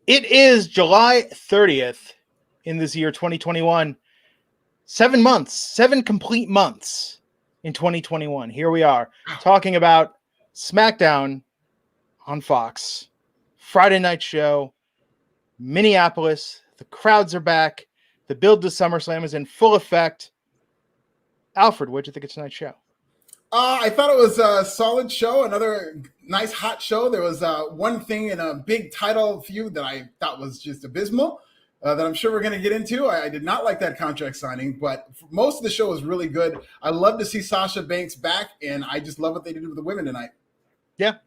It is July 30th in this year, 2021. 7 months, 7 complete months in 2021. Here we are talking about SmackDown on Fox. Friday night show, Minneapolis. The crowds are back. The build to SummerSlam is in full effect. Alfred, what'd you think of tonight's show? I thought it was a solid show, another nice hot show. There was one thing in a big title feud that I thought was just abysmal that I'm sure we're going to get into. I did not like that contract signing, but most of the show was really good. I love to see Sasha Banks back, and I just love what they did with the women tonight. Yeah,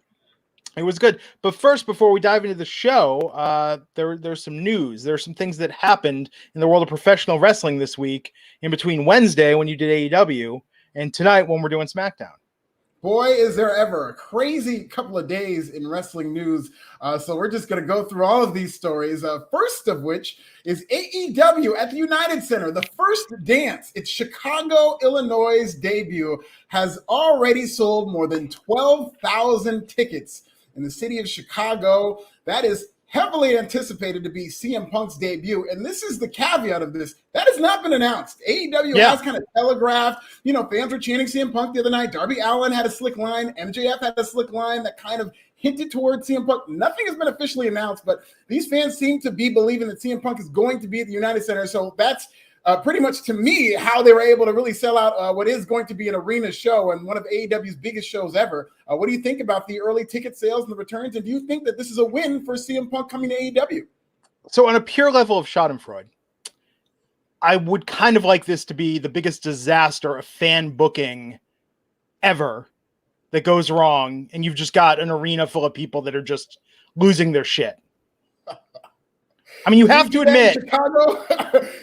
it was good. But first, before we dive into the show, there's some news. There's some things that happened in the world of professional wrestling this week in between Wednesday when you did AEW and tonight when we're doing SmackDown. Boy, is there ever a crazy couple of days in wrestling news. So we're just going to go through all of these stories. First of which is AEW at the United Center. The first dance, its Chicago, Illinois debut, has already sold more than 12,000 tickets in the city of Chicago. That is heavily anticipated to be CM Punk's debut. And this is the caveat of this. That has not been announced. AEW has kind of telegraphed, fans were chanting CM Punk the other night. Darby Allin had a slick line. MJF had a slick line that kind of hinted towards CM Punk. Nothing has been officially announced, but these fans seem to be believing that CM Punk is going to be at the United Center. So that's pretty much, to me, how they were able to really sell out what is going to be an arena show and one of AEW's biggest shows ever. What do you think about the early ticket sales and the returns? And do you think that this is a win for CM Punk coming to AEW? So on a pure level of schadenfreude, I would kind of like this to be the biggest disaster of fan booking ever that goes wrong, and you've just got an arena full of people that are just losing their shit. I mean, you have to admit, Chicago.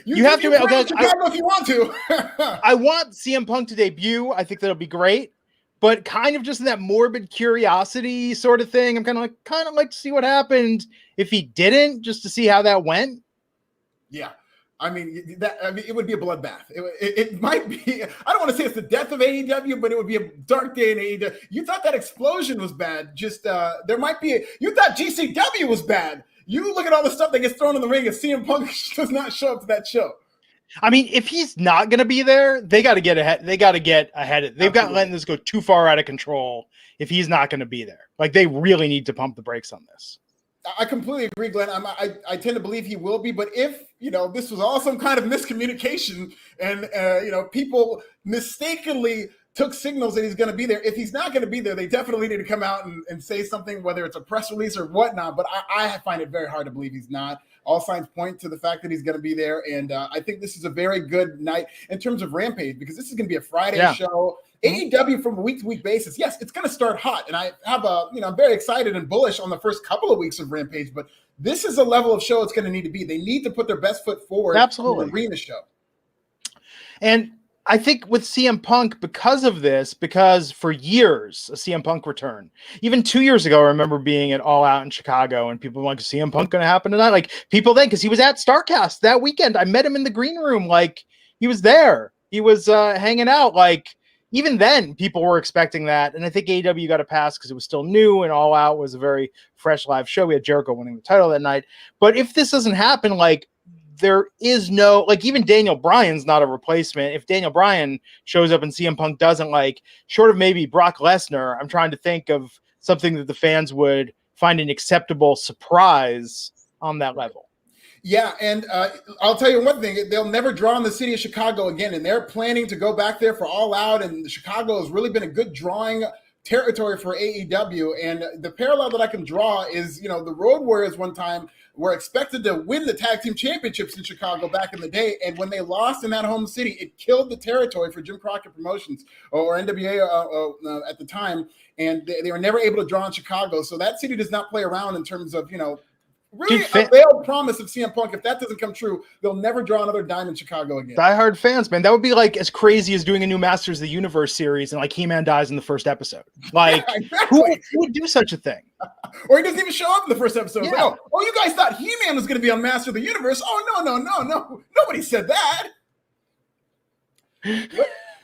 you have to admit, okay, Chicago if you want to. I want CM Punk to debut. I think that'll be great, but kind of just in that morbid curiosity sort of thing. I'm kind of like to see what happened if he didn't, just to see how that went. Yeah. I mean, it would be a bloodbath. It might be. I don't want to say it's the death of AEW, but it would be a dark day in AEW. You thought that explosion was bad. Just there might be. You thought GCW was bad. You look at all the stuff that gets thrown in the ring, and CM Punk does not show up to that show. I mean, if he's not going to be there, they got to get ahead. They've got letting this go too far out of control. If he's not going to be there, like they really need to pump the brakes on this. I completely agree, Glenn. I tend to believe he will be, but if this was all some kind of miscommunication and people mistakenly took signals that he's going to be there. If he's not going to be there, they definitely need to come out and say something, whether it's a press release or whatnot. But I find it very hard to believe he's not. All signs point to the fact that he's going to be there. And I think this is a very good night in terms of Rampage, because this is going to be a Friday show. AEW from a week-to-week basis, yes, it's going to start hot. And I have I'm very excited and bullish on the first couple of weeks of Rampage. But this is a level of show it's going to need to be. They need to put their best foot forward. Absolutely. For the arena show. And I think with CM Punk, because for years, a CM Punk return, even 2 years ago, I remember being at All Out in Chicago and people were like, CM Punk going to happen tonight? Like people then, because he was at StarCast that weekend. I met him in the green room. Like he was there. He was hanging out. Like even then people were expecting that. And I think AEW got a pass because it was still new and All Out was a very fresh live show. We had Jericho winning the title that night. But if this doesn't happen, like, there is no, like, even Daniel Bryan's not a replacement. If Daniel Bryan shows up and CM Punk doesn't, like, short of maybe Brock Lesnar, I'm trying to think of something that the fans would find an acceptable surprise on that level. Yeah, and I'll tell you one thing, they'll never draw in the city of Chicago again, and they're planning to go back there for All Out, and Chicago has really been a good drawing territory for AEW. And the parallel that I can draw is, the Road Warriors one time were expected to win the tag team championships in Chicago back in the day. And when they lost in that home city, it killed the territory for Jim Crockett Promotions or NWA at the time. And they were never able to draw in Chicago. So that city does not play around in terms of, really a veiled promise of CM Punk. If that doesn't come true, they'll never draw another dime in Chicago again. Diehard fans, man. That would be like as crazy as doing a new Masters of the Universe series and like He-Man dies in the first episode. Like, yeah, exactly. Who would do such a thing? Or he doesn't even show up in the first episode. Yeah. Like, oh, you guys thought He-Man was going to be on Master of the Universe? Oh, no. Nobody said that.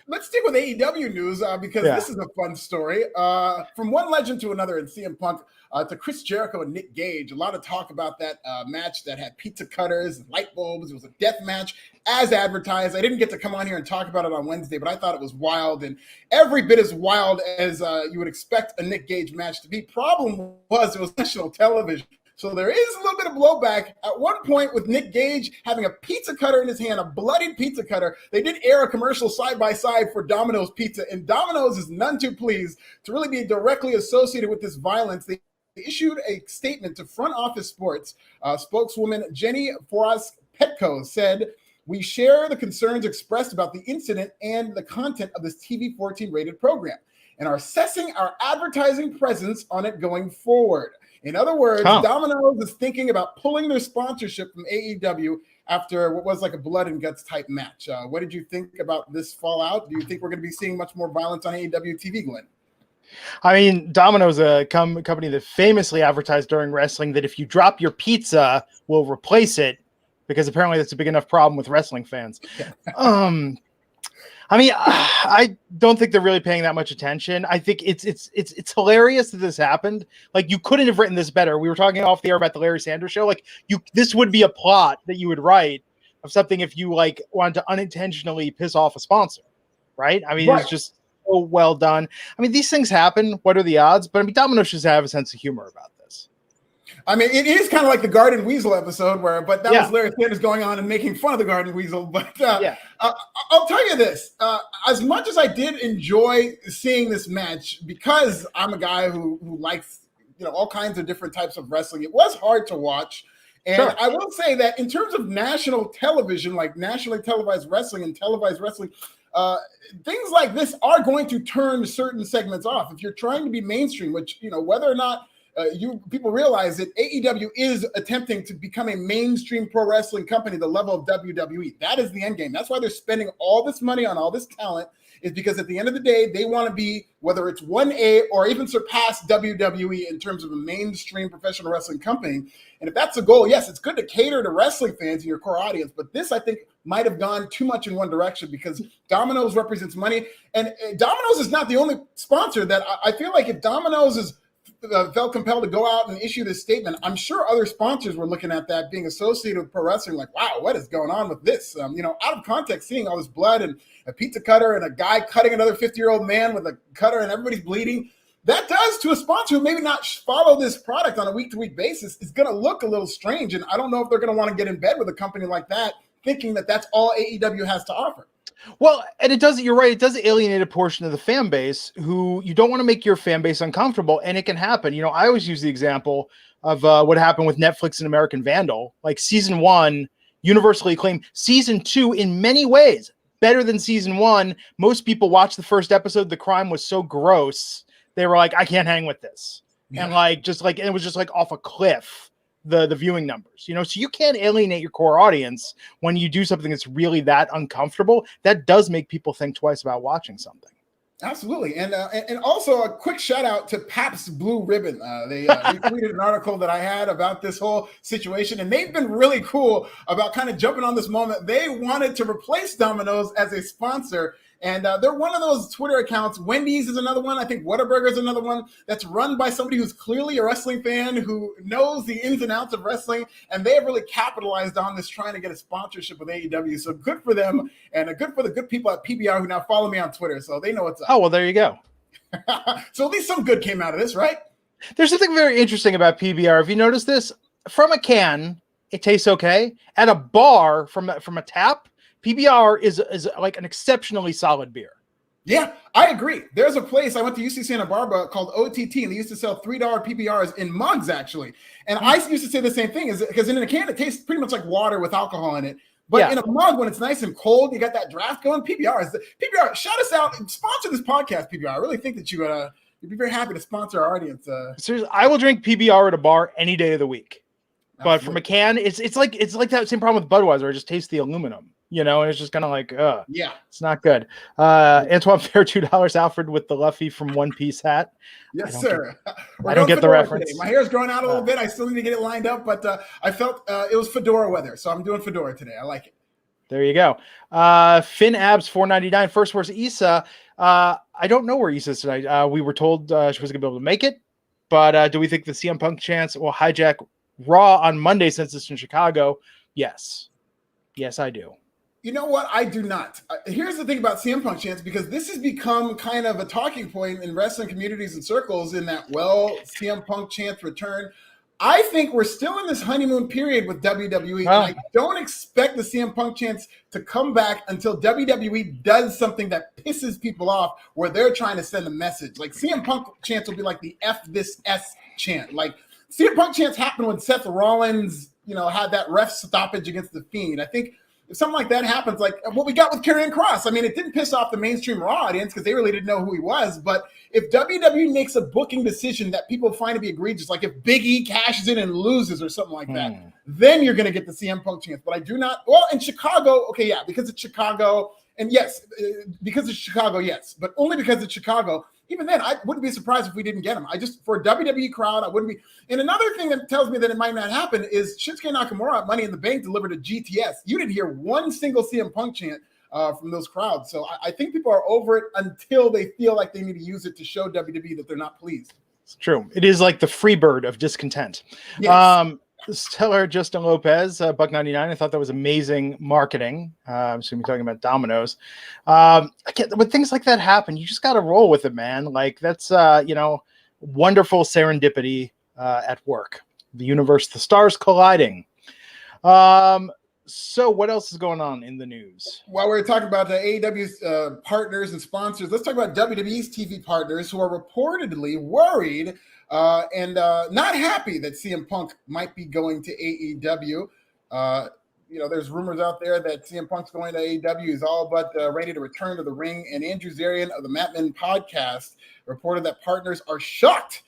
let's stick with AEW news because this is a fun story. From one legend to another in CM Punk to Chris Jericho and Nick Gage. A lot of talk about that match that had pizza cutters and light bulbs. It was a death match as advertised. I didn't get to come on here and talk about it on Wednesday, but I thought it was wild and every bit as wild as you would expect a Nick Gage match to be. Problem was it was national television. So there is a little bit of blowback. At one point with Nick Gage having a pizza cutter in his hand, a bloodied pizza cutter, they did air a commercial side by side for Domino's Pizza, and Domino's is none too pleased to really be directly associated with this violence. They issued a statement to Front Office Sports. Spokeswoman Jenny Foras-Petko said, "We share the concerns expressed about the incident and the content of this TV-14 rated program and are assessing our advertising presence on it going forward." In other words, Domino's is thinking about pulling their sponsorship from AEW after what was like a blood and guts type match. What did you think about this fallout? Do you think we're going to be seeing much more violence on AEW TV, Glenn? I mean, Domino's a company that famously advertised during wrestling that if you drop your pizza, we'll replace it, because apparently that's a big enough problem with wrestling fans. I mean, I don't think they're really paying that much attention. I think it's hilarious that this happened. Like, you couldn't have written this better. We were talking off the air about the Larry Sanders Show. Like, this would be a plot that you would write of something if you like wanted to unintentionally piss off a sponsor, right? I mean, It's just so well done. I mean, these things happen. What are the odds? But I mean, Domino should have a sense of humor about this. I mean, it is kind of like the Garden Weasel episode but that was Larry Sanders going on and making fun of the Garden Weasel. But I'll tell you this, as much as I did enjoy seeing this match, because I'm a guy who likes, all kinds of different types of wrestling, it was hard to watch. And I will say that in terms of national television, like nationally televised wrestling and televised wrestling, things like this are going to turn certain segments off. If you're trying to be mainstream, which, whether or not people realize that AEW is attempting to become a mainstream pro wrestling company, the level of WWE. That is the end game. That's why they're spending all this money on all this talent, is because at the end of the day, they want to be, whether it's 1A or even surpass WWE in terms of a mainstream professional wrestling company. And if that's the goal, yes, it's good to cater to wrestling fans and your core audience, but this, I think, might have gone too much in one direction, because Domino's represents money. And Domino's is not the only sponsor that I feel like if Domino's is felt compelled to go out and issue this statement, I'm sure other sponsors were looking at that, being associated with pro wrestling, like, wow, what is going on with this? Out of context, seeing all this blood and a pizza cutter and a guy cutting another 50-year-old man with a cutter and everybody's bleeding, that does to a sponsor who maybe not follow this product on a week-to-week basis is going to look a little strange. And I don't know if they're going to want to get in bed with a company like that, thinking that that's all AEW has to offer. Well, and you're right, it does alienate a portion of the fan base who you don't want to make your fan base uncomfortable, and it can happen. I always use the example of what happened with Netflix and American Vandal. Like, season 1, universally acclaimed. Season 2, in many ways, better than season 1. Most people watched the first episode. The crime was so gross, they were like, I can't hang with this. Yeah. And it was just like off a cliff. The viewing numbers, so you can't alienate your core audience when you do something that's really that uncomfortable. That does make people think twice about watching something. Absolutely. And also a quick shout out to Pabst Blue Ribbon. They retweeted an article that I had about this whole situation, and they've been really cool about kind of jumping on this moment. They wanted to replace Domino's as a sponsor. And they're one of those Twitter accounts. Wendy's is another one. I think Whataburger is another one that's run by somebody who's clearly a wrestling fan who knows the ins and outs of wrestling. And they have really capitalized on this, trying to get a sponsorship with AEW. So good for them, and good for the good people at PBR who now follow me on Twitter. So they know what's up. Oh, well, there you go. So at least some good came out of this, right? There's something very interesting about PBR. Have you noticed this? From a can, it tastes okay. At a bar, from a tap, PBR is like an exceptionally solid beer. Yeah, I agree. There's a place I went to UC Santa Barbara called OTT, and they used to sell $3 PBRs in mugs, actually. And I used to say the same thing, because in a can, it tastes pretty much like water with alcohol in it. But in a mug, when it's nice and cold, you got that draft going. PBR, shout us out and sponsor this podcast, PBR. I really think that you'd be very happy to sponsor our audience. Seriously, I will drink PBR at a bar any day of the week. Absolutely. But from a can, it's like that same problem with Budweiser. It just tastes the aluminum. And it's just kind of like, it's not good. Antoine Fair, $2. Alfred with the Luffy from One Piece hat. Yes, sir. I don't get the reference. Today. My hair's growing out a little bit. I still need to get it lined up, but I felt it was fedora weather, so I'm doing fedora today. I like it. There you go. Finn Abs 499 first versus Issa. I don't know where Issa is tonight. We were told she was gonna be able to make it, but do we think the CM Punk chance will hijack Raw on Monday since it's in Chicago? Yes, I do. You know what? I do not. Here's the thing about CM Punk chance, because this has become kind of a talking point in wrestling communities and circles in that, well, CM Punk chance return. I think we're still in this honeymoon period with WWE, and I don't expect the CM Punk chance to come back until WWE does something that pisses people off, where they're trying to send a message. Like CM Punk chance will be like the F this S chant. Like CM Punk chance happened when Seth Rollins, had that ref stoppage against The Fiend. I think if something like that happens, like what we got with Karrion Kross, I mean, it didn't piss off the mainstream Raw audience because they really didn't know who he was. But if WWE makes a booking decision that people find to be egregious, like if Big E cashes in and loses or something like that, then you're going to get the CM Punk chance. But I do not. Well, in Chicago, okay, yeah, because it's Chicago. And yes, because it's Chicago, yes. But only because it's Chicago. Even then, I wouldn't be surprised if we didn't get him. For a WWE crowd, I wouldn't be. And another thing that tells me that it might not happen is Shinsuke Nakamura at Money in the Bank delivered a GTS. You didn't hear one single CM Punk chant from those crowds. So I think people are over it until they feel like they need to use it to show WWE that they're not pleased. It's true. It is like the free bird of discontent. Yes. Stellar Justin Lopez, $1.99. I thought that was amazing marketing. I'm assuming talking about Domino's. When things like that happen, you just got to roll with it, man. Like that's wonderful serendipity at work. The universe, the stars colliding. So what else is going on in the news? While we're talking about the AEW's partners and sponsors, let's talk about WWE's TV partners who are reportedly worried and not happy that CM Punk might be going to AEW. There's rumors out there that CM Punk's going to AEW. He's all but ready to return to the ring. And Andrew Zarian of the Mattman podcast reported that partners are shocked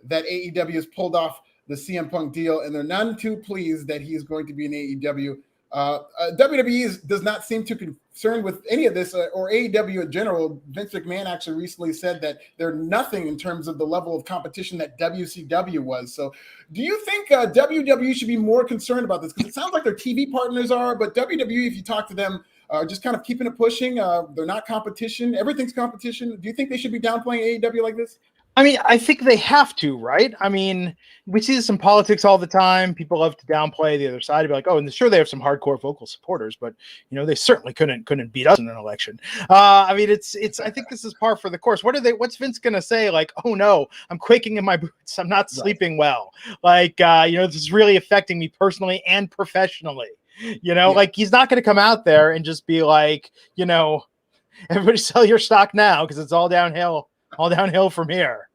that AEW has pulled off the CM Punk deal, and they're none too pleased that he is going to be in AEW. WWE does not seem too concerned with any of this, or AEW in general. Vince McMahon actually recently said that they're nothing in terms of the level of competition that WCW was. So do you think WWE should be more concerned about this? Because it sounds like their TV partners are, but WWE, if you talk to them, are just kind of keeping it pushing. They're not competition. Everything's competition. Do you think they should be downplaying AEW like this? I mean, I think they have to, right? I mean, we see this in politics all the time. People love to downplay the other side, to be like, "Oh, and sure, they have some hardcore vocal supporters, but they certainly couldn't beat us in an election." I mean, it's. I think this is par for the course. What's Vince gonna say? Like, "Oh no, I'm quaking in my boots. I'm not sleeping well. Like, this is really affecting me personally and professionally." Like he's not gonna come out there and just be like, everybody sell your stock now because it's all downhill from here,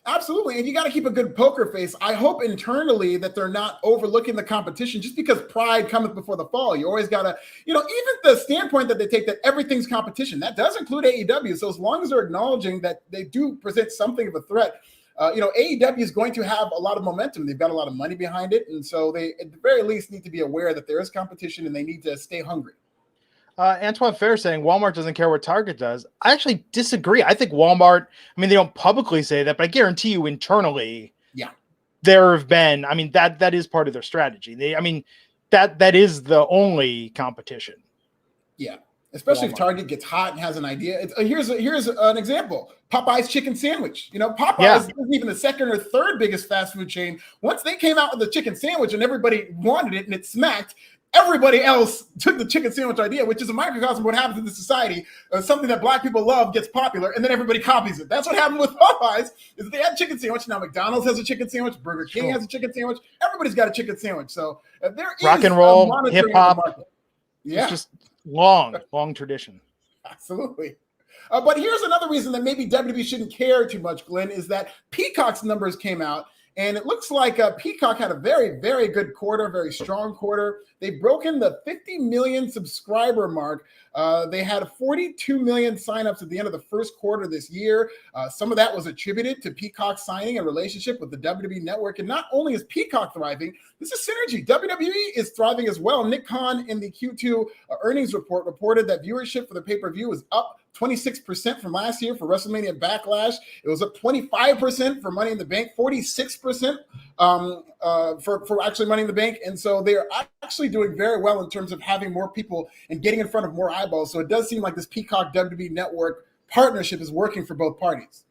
Absolutely. And you got to keep a good poker face. I hope internally that they're not overlooking the competition just because pride cometh before the fall. You always got to, even the standpoint that they take that everything's competition, that does include AEW. So as long as they're acknowledging that they do present something of a threat, AEW is going to have a lot of momentum. They've got a lot of money behind it. And so they, at the very least, need to be aware that there is competition and they need to stay hungry. Antoine Fair saying Walmart doesn't care what Target does. I actually disagree. I think Walmart, they don't publicly say that, but I guarantee you internally, there have been, that is part of their strategy. That is the only competition. Yeah. Especially Walmart. If Target gets hot and has an idea. Here's an example. Popeye's chicken sandwich. Popeye's isn't even the second or third biggest fast food chain. Once they came out with the chicken sandwich and everybody wanted it and it smacked, everybody else took the chicken sandwich idea, which is a microcosm of what happens in the society. Something that Black people love gets popular, and then everybody copies it. That's what happened with Popeyes. Is they had chicken sandwich. Now McDonald's has a chicken sandwich. Burger King has a chicken sandwich. Everybody's got a chicken sandwich. So there is rock and roll, hip hop. Yeah, it's just long tradition. Absolutely. But here's another reason that maybe WWE shouldn't care too much, Glenn, is that Peacock's numbers came out. And it looks like Peacock had a very, very good quarter, very strong quarter. They've broken the 50 million subscriber mark. They had 42 million signups at the end of the first quarter this year. Some of that was attributed to Peacock signing a relationship with the WWE Network. And not only is Peacock thriving, this is synergy. WWE is thriving as well. Nick Khan in the Q2 earnings report reported that viewership for the pay-per-view was up 26% from last year for WrestleMania Backlash. It was up 25% for Money in the Bank, 46% for actually Money in the Bank. And so they're actually doing very well in terms of having more people and getting in front of more eyeballs. So it does seem like this Peacock WWE Network partnership is working for both parties.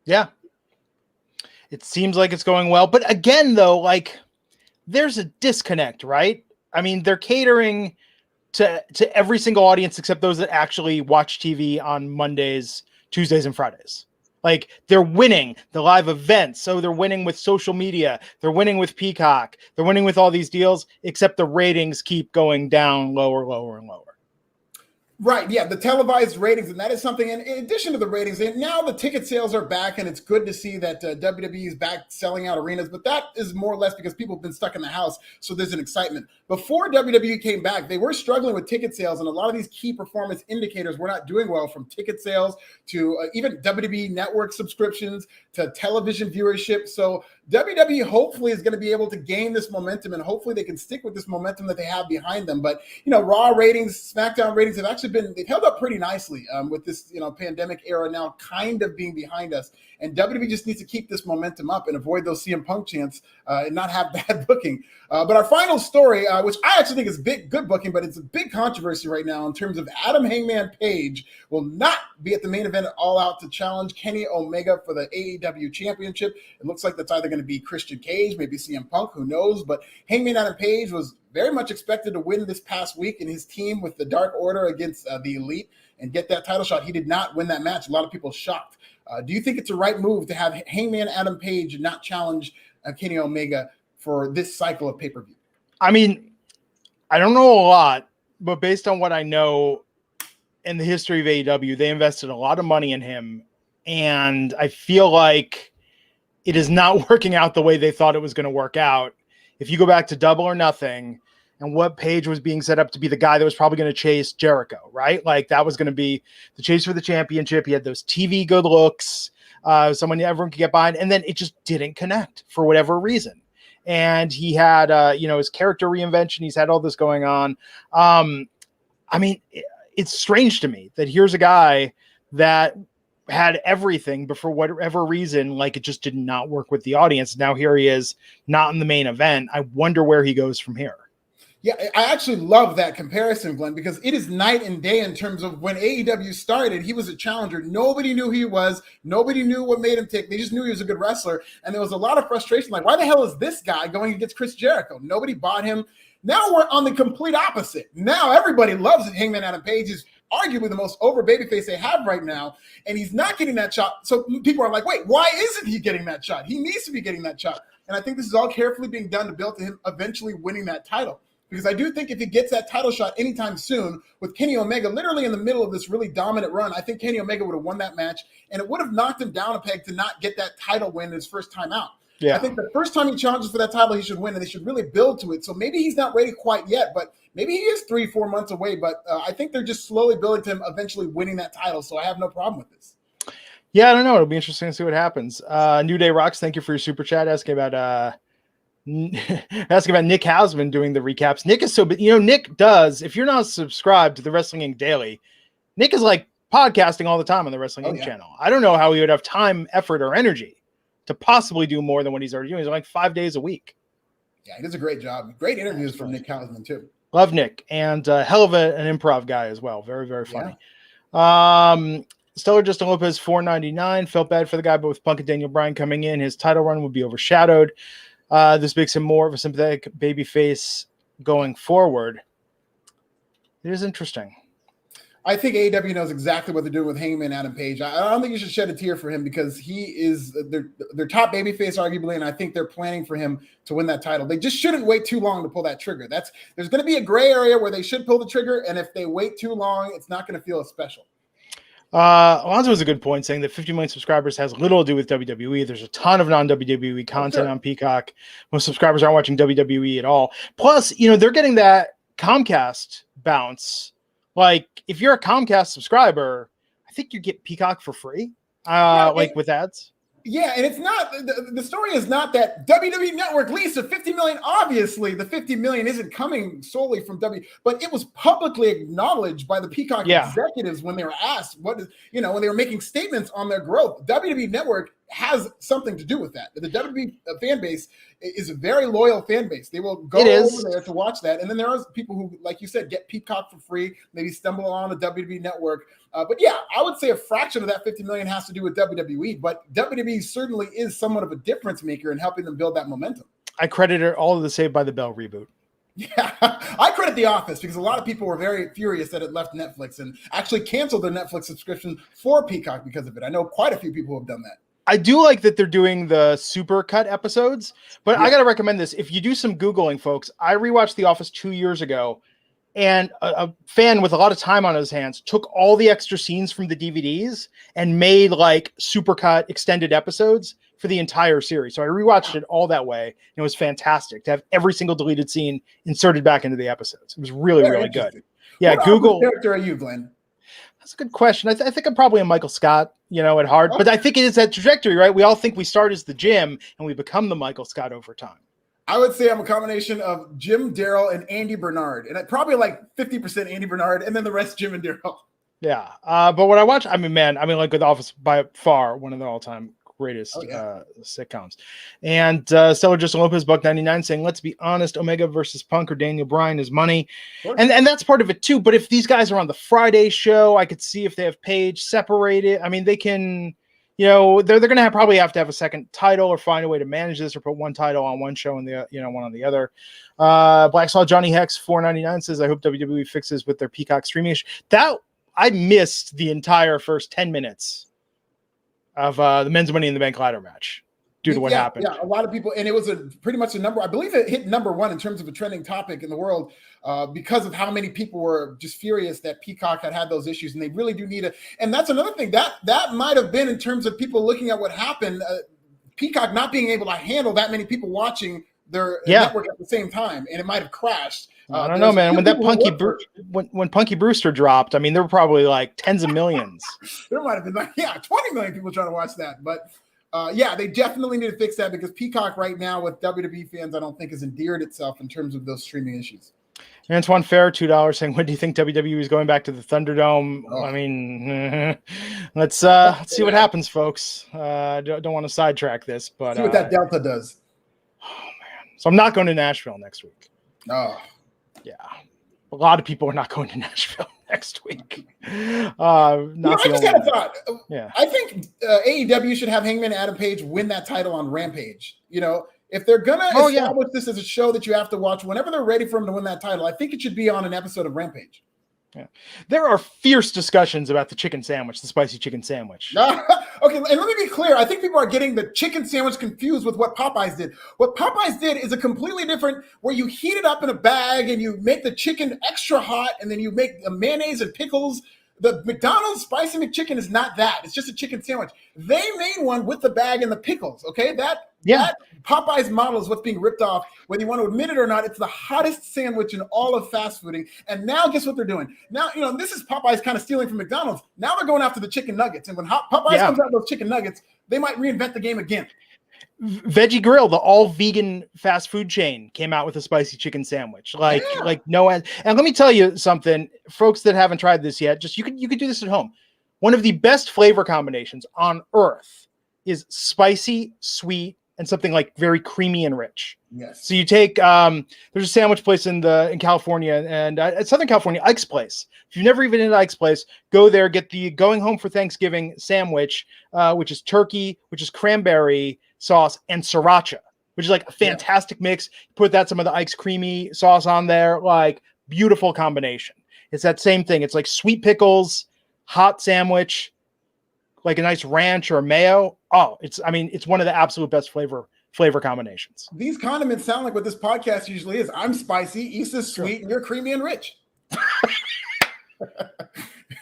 Yeah. It seems like it's going well. But again, though, like there's a disconnect, right? I mean, they're catering to every single audience except those that actually watch TV on Mondays, Tuesdays, and Fridays. Like they're winning the live events. So they're winning with social media. They're winning with Peacock. They're winning with all these deals, except the ratings keep going down lower, lower, and lower. Right, yeah, the televised ratings, and that is something. And in addition to the ratings, and now the ticket sales are back, and it's good to see that WWE is back selling out arenas. But that is more or less because people have been stuck in the house, so there's an excitement. Before WWE came back, they were struggling with ticket sales, and a lot of these key performance indicators were not doing well, from ticket sales to even WWE Network subscriptions to television viewership. So WWE hopefully is going to be able to gain this momentum, and hopefully they can stick with this momentum that they have behind them. But Raw ratings, SmackDown ratings have actually they've held up pretty nicely with this pandemic era now kind of being behind us. And WWE just needs to keep this momentum up and avoid those CM Punk chants and not have bad booking. But our final story, which I actually think is good booking, but it's a big controversy right now in terms of Adam Hangman Page will not be at the main event at All Out to challenge Kenny Omega for the AEW Championship. It looks like that's either going to be Christian Cage, maybe CM Punk, who knows. But Hangman Adam Page was very much expected to win this past week in his team with the Dark Order against the Elite and get that title shot. He did not win that match. A lot of people shocked. Do you think it's a right move to have Hangman Adam Page not challenge Kenny Omega for this cycle of pay-per-view? I mean, I don't know a lot, but based on what I know in the history of AEW, they invested a lot of money in him, and I feel like it is not working out the way they thought it was going to work out. If you go back to Double or Nothing and what Page was being set up to be the guy that was probably going to chase Jericho, right? Like that was going to be the chase for the championship. He had those TV good looks, someone everyone could get behind, and then it just didn't connect for whatever reason. And he had, his character reinvention. He's had all this going on. I mean, it's strange to me that here's a guy that had everything, but for whatever reason, like it just did not work with the audience. Now here he is, not in the main event. I wonder where he goes from here. Yeah, I actually love that comparison, Glenn, because it is night and day in terms of when AEW started. He was a challenger. Nobody knew who he was. Nobody knew what made him tick. They just knew he was a good wrestler. And there was a lot of frustration. Like, why the hell is this guy going against Chris Jericho? Nobody bought him. Now we're on the complete opposite. Now everybody loves it. Hangman Adam Page is arguably the most over babyface they have right now, and he's not getting that shot. So people are like, wait, why isn't he getting that shot? He needs to be getting that shot. And I think this is all carefully being done to build to him eventually winning that title. Because I do think if he gets that title shot anytime soon, with Kenny Omega literally in the middle of this really dominant run, I think Kenny Omega would have won that match, and it would have knocked him down a peg to not get that title win his first time out. Yeah. I think the first time he challenges for that title, he should win, and they should really build to it. So maybe he's not ready quite yet, but maybe he is 3-4 months away. But I think they're just slowly building to him eventually winning that title. So I have no problem with this. Yeah, I don't know. It'll be interesting to see what happens. New Day Rocks, thank you for your super chat. Asking about Nick Hausman doing the recaps. Nick is Nick does, if you're not subscribed to the Wrestling Inc. Daily, Nick is like podcasting all the time on the Wrestling Inc. channel. I don't know how he would have time, effort, or energy to possibly do more than what he's already doing. He's like 5 days a week. Yeah, he does a great job. Great interviews from Nick Hausman too. Love Nick, and hell of an improv guy as well. Very, very funny. Stellar Justin Lopez, $4.99. Felt bad for the guy, but with Punk and Daniel Bryan coming in, his title run would be overshadowed. This makes him more of a sympathetic babyface going forward. It is interesting. I think AEW knows exactly what they're doing with Hangman Adam Page. I don't think you should shed a tear for him because he is their top babyface, arguably, and I think they're planning for him to win that title. They just shouldn't wait too long to pull that trigger. There's going to be a gray area where they should pull the trigger, and if they wait too long, it's not going to feel as special. Alonzo was a good point, saying that 50 million subscribers has little to do with WWE. There's a ton of non-WWE content on Peacock. Most subscribers aren't watching WWE at all. Plus, they're getting that Comcast bounce. Like, if you're a Comcast subscriber, I think you get Peacock for free, with ads. Yeah, and it's not the story is not that WWE Network leased a $50 million. Obviously, the $50 million isn't coming solely from but it was publicly acknowledged by the Peacock executives when they were asked when they were making statements on their growth. WWE Network has something to do with that. The WWE fan base is a very loyal fan base. They will go over there to watch that. And then there are people who, like you said, get Peacock for free, maybe stumble on the WWE Network. But yeah, I would say a fraction of that $50 million has to do with WWE, but WWE certainly is somewhat of a difference maker in helping them build that momentum. I credit it all to the Saved by the Bell reboot. Yeah, I credit The Office because a lot of people were very furious that it left Netflix and actually canceled their Netflix subscription for Peacock because of it. I know quite a few people who have done that. I do like that they're doing the super cut episodes, but I got to recommend this. If you do some Googling, folks, I rewatched The Office 2 years ago, and a fan with a lot of time on his hands took all the extra scenes from the DVDs and made like super cut extended episodes for the entire series. So I rewatched it all that way. And it was fantastic to have every single deleted scene inserted back into the episodes. It was really, really good. Yeah. What Google. Character are you, Glenn? That's a good question. I think I'm probably a Michael Scott, at heart, but I think it is that trajectory, right? We all think we start as the Jim and we become the Michael Scott over time. I would say I'm a combination of Jim, Daryl, and Andy Bernard. And probably like 50% Andy Bernard and then the rest Jim and Daryl. Yeah. But when I watch, like The Office by far, one of the all-time greatest sitcoms. And Stellar Justin Lopez, $1.99, saying, let's be honest, Omega versus Punk or Daniel Bryan is money. And that's part of it too. But if these guys are on the Friday show, I could see if they have Paige separated. I mean, they can, they're going to probably have to have a second title or find a way to manage this or put one title on one show and the one on the other. Black Saw Johnny Hex, $4.99, says, I hope WWE fixes with their Peacock streaming issue. That I missed the entire first 10 minutes of the men's Money in the Bank ladder match due to what happened. Yeah, a lot of people, and it was pretty much a number. I believe it hit number one in terms of a trending topic in the world because of how many people were just furious that Peacock had those issues, and they really do need it. And that's another thing that might have been in terms of people looking at what happened. Peacock not being able to handle that many people watching their network at the same time, and it might have crashed. I don't know, man. When that when Punky Brewster dropped, there were probably like tens of millions. There might have been 20 million people trying to watch that. But they definitely need to fix that because Peacock right now with WWE fans, I don't think has endeared itself in terms of those streaming issues. Antoine Fair, $2, saying, when do you think WWE is going back to the Thunderdome? Oh. Let's see what happens, folks. Don't want to sidetrack this, but see what that Delta does. Oh man! So I'm not going to Nashville next week. Oh. Yeah, a lot of people are not going to Nashville next week. I just had a thought. Yeah, I think AEW should have Hangman Adam Page win that title on Rampage. If they're gonna establish this as a show that you have to watch whenever they're ready for him to win that title, I think it should be on an episode of Rampage. Yeah, there are fierce discussions about the chicken sandwich, the spicy chicken sandwich. Okay, and let me be clear. I think people are getting the chicken sandwich confused with what Popeyes did. What Popeyes did is a completely different, where you heat it up in a bag and you make the chicken extra hot, and then you make the mayonnaise and pickles. The McDonald's Spicy McChicken is not that. It's just a chicken sandwich. They made one with the bag and the pickles, okay? That Popeyes model is what's being ripped off. Whether you want to admit it or not, it's the hottest sandwich in all of fast fooding. And now guess what they're doing? Now, this is Popeyes kind of stealing from McDonald's. Now they're going after the chicken nuggets. And when Popeyes comes out with those chicken nuggets, they might reinvent the game again. Veggie Grill, the all-vegan fast food chain, came out with a spicy chicken sandwich. Like no end. And let me tell you something, folks that haven't tried this yet, just you could do this at home. One of the best flavor combinations on earth is spicy, sweet, and something like very creamy and rich. Yes. So you take there's a sandwich place in California and Southern California, Ike's Place. If you've never even been to Ike's Place, go there, get the Going Home for Thanksgiving sandwich, which is turkey, which is cranberry sauce, and sriracha, which is like a fantastic mix. Put some of the Ike's creamy sauce on there, like beautiful combination. It's that same thing. It's like sweet pickles, hot sandwich, like a nice ranch or mayo. Oh, it's one of the absolute best flavor combinations. These condiments sound like what this podcast usually is. I'm spicy, Issa's sweet, and you're creamy and rich.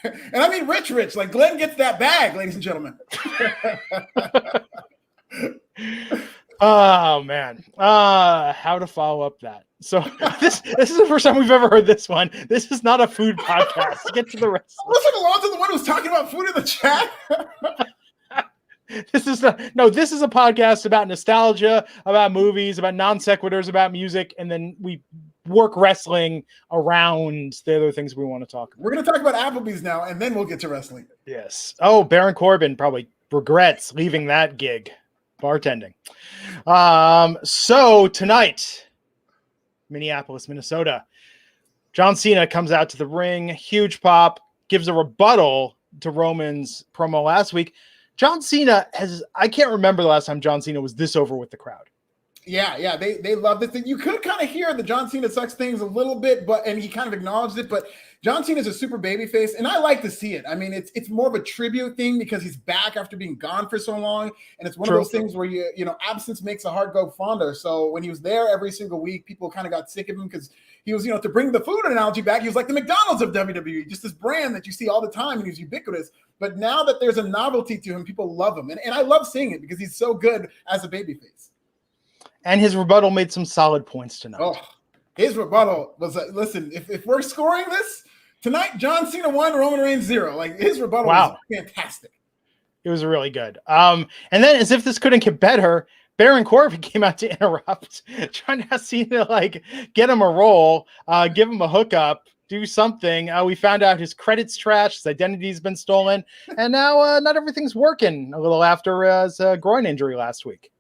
And I mean rich. Like Glenn gets that bag, ladies and gentlemen. Oh man. How to follow up that. So this is the first time we've ever heard this one. This is not a food podcast. Get to the rest. Listen along to the one who's talking about food in the chat. This is this is a podcast about nostalgia, about movies, about non sequiturs, about music, and then we work wrestling around the other things we want to talk about. We're going to talk about Applebee's now, and then we'll get to wrestling. Yes. Oh, Baron Corbin probably regrets leaving that gig, bartending. So tonight, Minneapolis, Minnesota, John Cena comes out to the ring, huge pop, gives a rebuttal to Roman's promo last week. John Cena I can't remember the last time John Cena was this over with the crowd. Yeah, they love this thing. You could kind of hear the John Cena sucks things a little bit, and he kind of acknowledged it, but John Cena is a super babyface, and I like to see it. I mean, it's more of a tribute thing because he's back after being gone for so long, and it's one of those things where you know absence makes a heart go fonder. So when he was there every single week, people kind of got sick of him because he was, to bring the food analogy back, he was like the McDonald's of WWE, just this brand that you see all the time, and he's ubiquitous. But now that there's a novelty to him, people love him, and I love seeing it because he's so good as a babyface. And his rebuttal made some solid points tonight. Oh, his rebuttal was, listen, if we're scoring this, tonight John Cena 1, Roman Reigns 0. Like, his rebuttal was fantastic. It was really good. And then as if this couldn't get better, Baron Corbin came out to interrupt, trying to ask Cena to, get him a roll, give him a hookup, do something. We found out his credit's trashed, his identity's been stolen, and now not everything's working a little after his groin injury last week.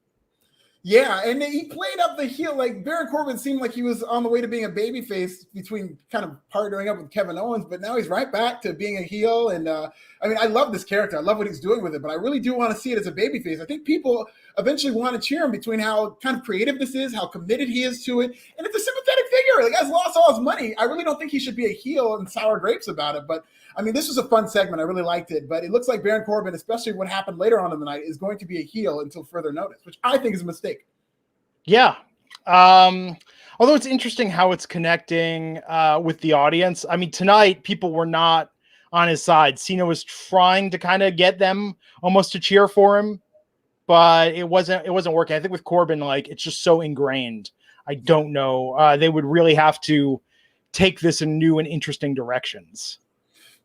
Yeah, and he played up the heel. Like, Baron Corbin seemed like he was on the way to being a babyface between kind of partnering up with Kevin Owens, but now he's right back to being a heel. And I love this character. I love what he's doing with it, but I really do want to see it as a babyface. I think people eventually want to cheer him between how kind of creative this is, how committed he is to it, and it's a sympathetic figure. The guy's lost all his money. I really don't think he should be a heel and sour grapes about it, but this was a fun segment. I really liked it, but it looks like Baron Corbin, especially what happened later on in the night, is going to be a heel until further notice, which I think is a mistake. Yeah. Although it's interesting how it's connecting with the audience. Tonight people were not on his side. Cena was trying to kind of get them almost to cheer for him, but it wasn't working. I think with Corbin, it's just so ingrained. I don't know. They would really have to take this in new and interesting directions.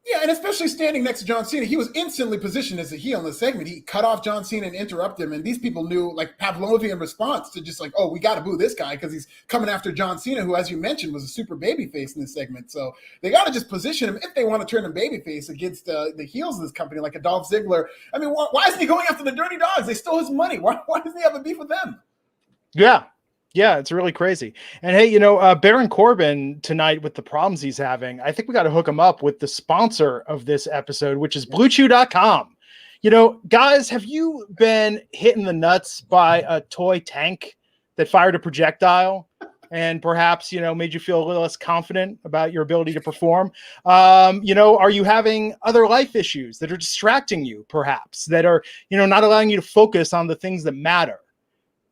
Yeah, and especially standing next to John Cena, he was instantly positioned as a heel in the segment. He cut off John Cena and interrupted him, and these people knew, Pavlovian response to just oh, we got to boo this guy because he's coming after John Cena, who, as you mentioned, was a super babyface in this segment. So they got to just position him if they want to turn him babyface against the heels of this company, like a Dolph Ziggler. Why isn't he going after the Dirty Dogs? They stole his money. Why doesn't he have a beef with them? Yeah, it's really crazy. And hey, Baron Corbin tonight with the problems he's having, I think we got to hook him up with the sponsor of this episode, which is BlueChew.com. Guys, have you been hitting the nuts by a toy tank that fired a projectile and perhaps, made you feel a little less confident about your ability to perform? Are you having other life issues that are distracting you, perhaps, that are, not allowing you to focus on the things that matter?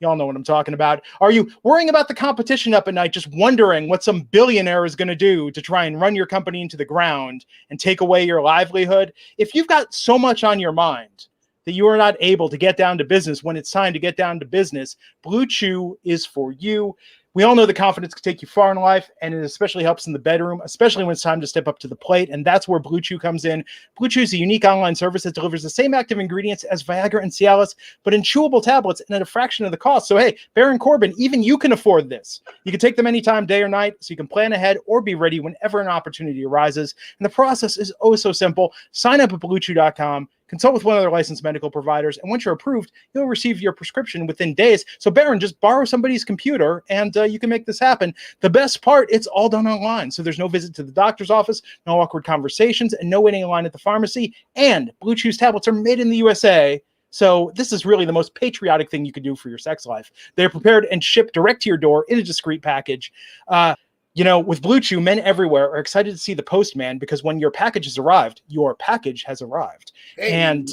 Y'all know what I'm talking about. Are you worrying about the competition up at night, just wondering what some billionaire is going to do to try and run your company into the ground and take away your livelihood? If you've got so much on your mind that you are not able to get down to business when it's time to get down to business, Blue Chew is for you. We all know that confidence can take you far in life, and it especially helps in the bedroom, especially when it's time to step up to the plate, and that's where Blue Chew comes in. Blue Chew is a unique online service that delivers the same active ingredients as Viagra and Cialis, but in chewable tablets and at a fraction of the cost. So hey, Baron Corbin, even you can afford this. You can take them anytime, day or night, so you can plan ahead or be ready whenever an opportunity arises. And the process is oh so simple. Sign up at BlueChew.com. Consult with one of their licensed medical providers, and once you're approved, you'll receive your prescription within days. So, Baron, just borrow somebody's computer, and you can make this happen. The best part, it's all done online, so there's no visit to the doctor's office, no awkward conversations, and no waiting in line at the pharmacy. And Blue Chew's tablets are made in the USA, so this is really the most patriotic thing you could do for your sex life. They're prepared and shipped direct to your door in a discreet package. With Blue Chew, men everywhere are excited to see the postman because when your package has arrived, your package has arrived. Hey. And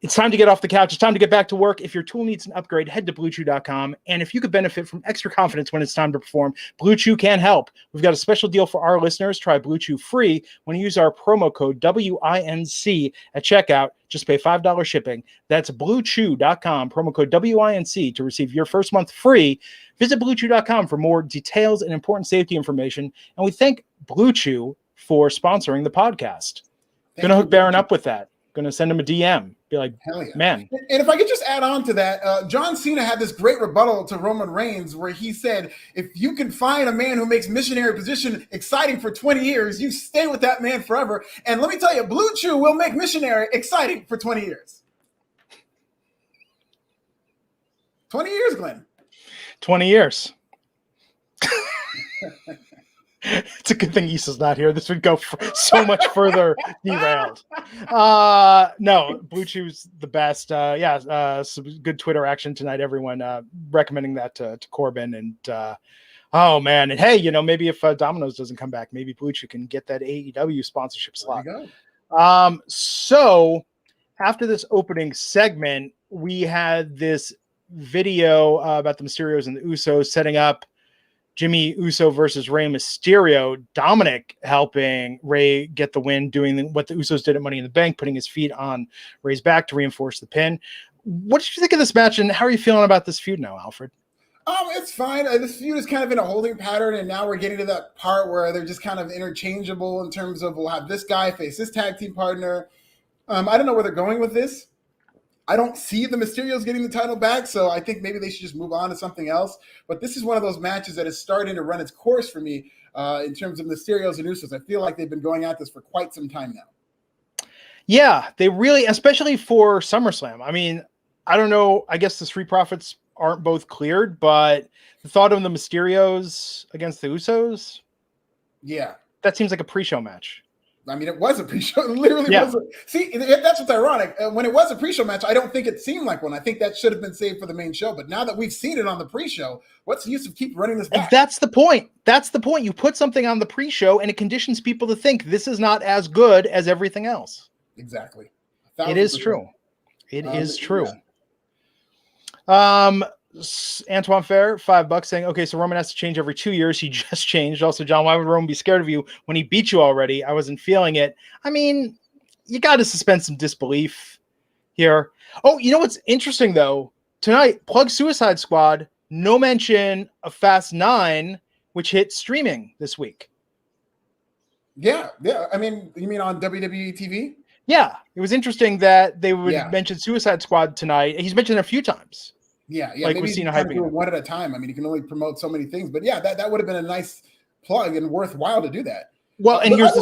it's time to get off the couch. It's time to get back to work. If your tool needs an upgrade, head to BlueChew.com. And if you could benefit from extra confidence when it's time to perform, Blue Chew can help. We've got a special deal for our listeners. Try Blue Chew free when you use our promo code WINC at checkout. Just pay $5 shipping. That's BlueChew.com, promo code WINC to receive your first month free. Visit BlueChew.com for more details and important safety information. And we thank Blue Chew for sponsoring the podcast. Going to hook Baron up with that. Going to send him a DM. Be like, hell yeah, man. And if I could just add on to that, John Cena had this great rebuttal to Roman Reigns where he said, if you can find a man who makes missionary position exciting for 20 years, you stay with that man forever. And let me tell you, Blue Chew will make missionary exciting for 20 years. 20 years, Glenn. 20 years. It's a good thing Issa's not here. This would go so much further derailed. No, Blue Chew's the best. Some good Twitter action tonight, everyone. Recommending that to Corbin. And oh, man. And hey, maybe if Domino's doesn't come back, maybe Blue Chew can get that AEW sponsorship slot. There you go. So after this opening segment, we had this video about the Mysterios and the Usos setting up Jimmy Uso versus Rey Mysterio. Dominic helping Rey get the win, doing what the Usos did at Money in the Bank, putting his feet on Rey's back to reinforce the pin. What did you think of this match, and how are you feeling about this feud now, Alfred? It's fine. This feud is kind of in a holding pattern, and now we're getting to that part where they're just kind of interchangeable in terms of we'll have this guy face this tag team partner. I don't know where they're going with this. I don't see the Mysterios getting the title back, so I think maybe they should just move on to something else. But this is one of those matches that is starting to run its course for me in terms of Mysterios and Usos. I feel like they've been going at this for quite some time now. Yeah, they really, especially for SummerSlam. I mean, I don't know. I guess the Street Profits aren't both cleared, but the thought of the Mysterios against the Usos, yeah, that seems like a pre-show match. I mean, it was a pre-show. It literally was. See, that's what's ironic. When it was a pre-show match, I don't think it seemed like one. I think that should have been saved for the main show. But now that we've seen it on the pre-show, what's the use of keep running this back? And that's the point. That's the point. You put something on the pre-show, and it conditions people to think this is not as good as everything else. Exactly. It is true. It is true. Antoine Fair, $5 saying, okay, so Roman has to change every 2 years. He just changed. Also, John, why would Roman be scared of you when he beat you already? I wasn't feeling it. I mean, you got to suspend some disbelief here. Oh, you know what's interesting, though? Tonight, plug Suicide Squad, no mention of Fast 9, which hit streaming this week. Yeah. I mean, you mean on WWE TV? Yeah. It was interesting that they would mention Suicide Squad tonight. He's mentioned it a few times. Yeah. Like maybe we've seen one at a time. I mean, you can only promote so many things, but yeah, that would have been a nice plug and worthwhile to do that. Well, and here's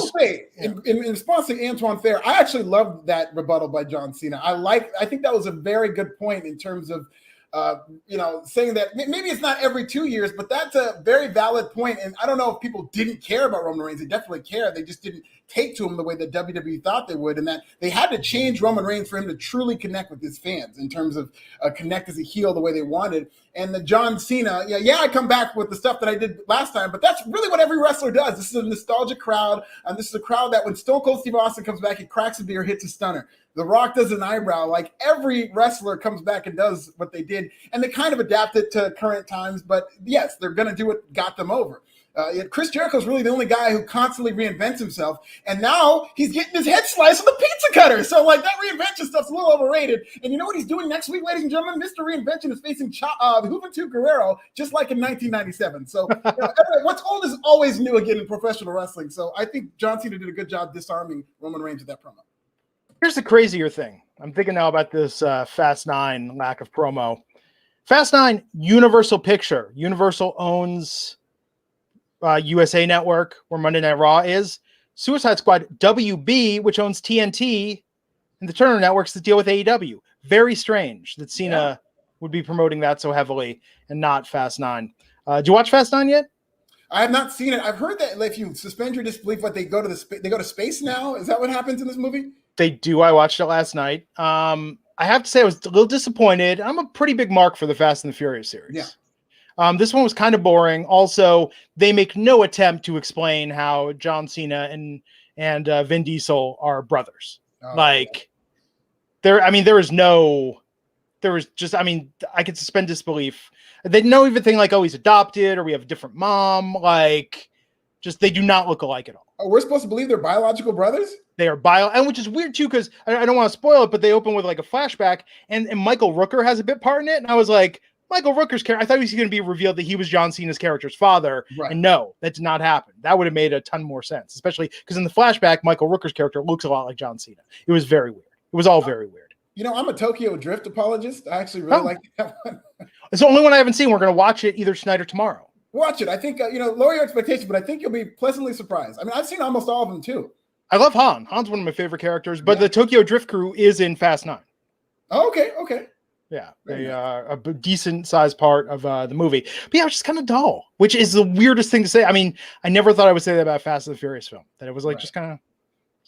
in response to Antoine Fair, I actually loved that rebuttal by John Cena. I think that was a very good point in terms of saying that maybe it's not every 2 years, but that's a very valid point. And I don't know if people didn't care about Roman Reigns. They definitely care. They just didn't take to him the way that WWE thought they would, and that they had to change Roman Reigns for him to truly connect with his fans in terms of connect as a heel the way they wanted. And the John Cena, I come back with the stuff that I did last time, but that's really what every wrestler does. This is a nostalgic crowd, and this is a crowd that when Stone Cold Steve Austin comes back, he cracks a beer, hits a stunner. The Rock does an eyebrow. Like every wrestler comes back and does what they did, and they kind of adapt it to current times. But yes, they're going to do what got them over. Chris Jericho is really the only guy who constantly reinvents himself, and now he's getting his head sliced with a pizza cutter. So, like, that reinvention stuff's a little overrated. And you know what he's doing next week, ladies and gentlemen? Mr. Reinvention is facing Juventud Guerrero, just like in 1997. So, what's old is always new again in professional wrestling. So, I think John Cena did a good job disarming Roman Reigns with that promo. Here's the crazier thing. I'm thinking now about this Fast 9 lack of promo. Fast 9, Universal Picture. Universal owns USA Network, where Monday Night Raw is. Suicide Squad, WB, which owns TNT, and the Turner Networks that deal with AEW. Very strange that Cena would be promoting that so heavily and not Fast 9. Did you watch Fast 9 yet? I have not seen it. I've heard that if you suspend your disbelief, they go to space now. Is that what happens in this movie? They do. I watched it last night. I have to say I was a little disappointed. I'm a pretty big mark for the Fast and the Furious series. Yeah. This one was kind of boring. Also, they make no attempt to explain how John Cena and Vin Diesel are brothers. I could suspend disbelief. They know everything like, oh, he's adopted or we have a different mom. They do not look alike at all. Oh, we're supposed to believe they're biological brothers? They are and which is weird too, because I don't want to spoil it, but they open with like a flashback and Michael Rooker has a bit part in it. And I was like, Michael Rooker's character, I thought he was going to be revealed that he was John Cena's character's father. Right. And no, that did not happen. That would have made a ton more sense, especially because in the flashback, Michael Rooker's character looks a lot like John Cena. It was very weird. It was all very weird. You know, I'm a Tokyo Drift apologist. I actually really like that one. It's the only one I haven't seen. We're going to watch it either tonight or tomorrow. Watch it. I think, lower your expectations, but I think you'll be pleasantly surprised. I mean, I've seen almost all of them too. I love Han. Han's one of my favorite characters, but the Tokyo Drift crew is in Fast 9. Oh, okay. Yeah, they are a decent sized part of the movie. But yeah, it's just kind of dull, which is the weirdest thing to say. I mean, I never thought I would say that about Fast and the Furious film, that it was like just kind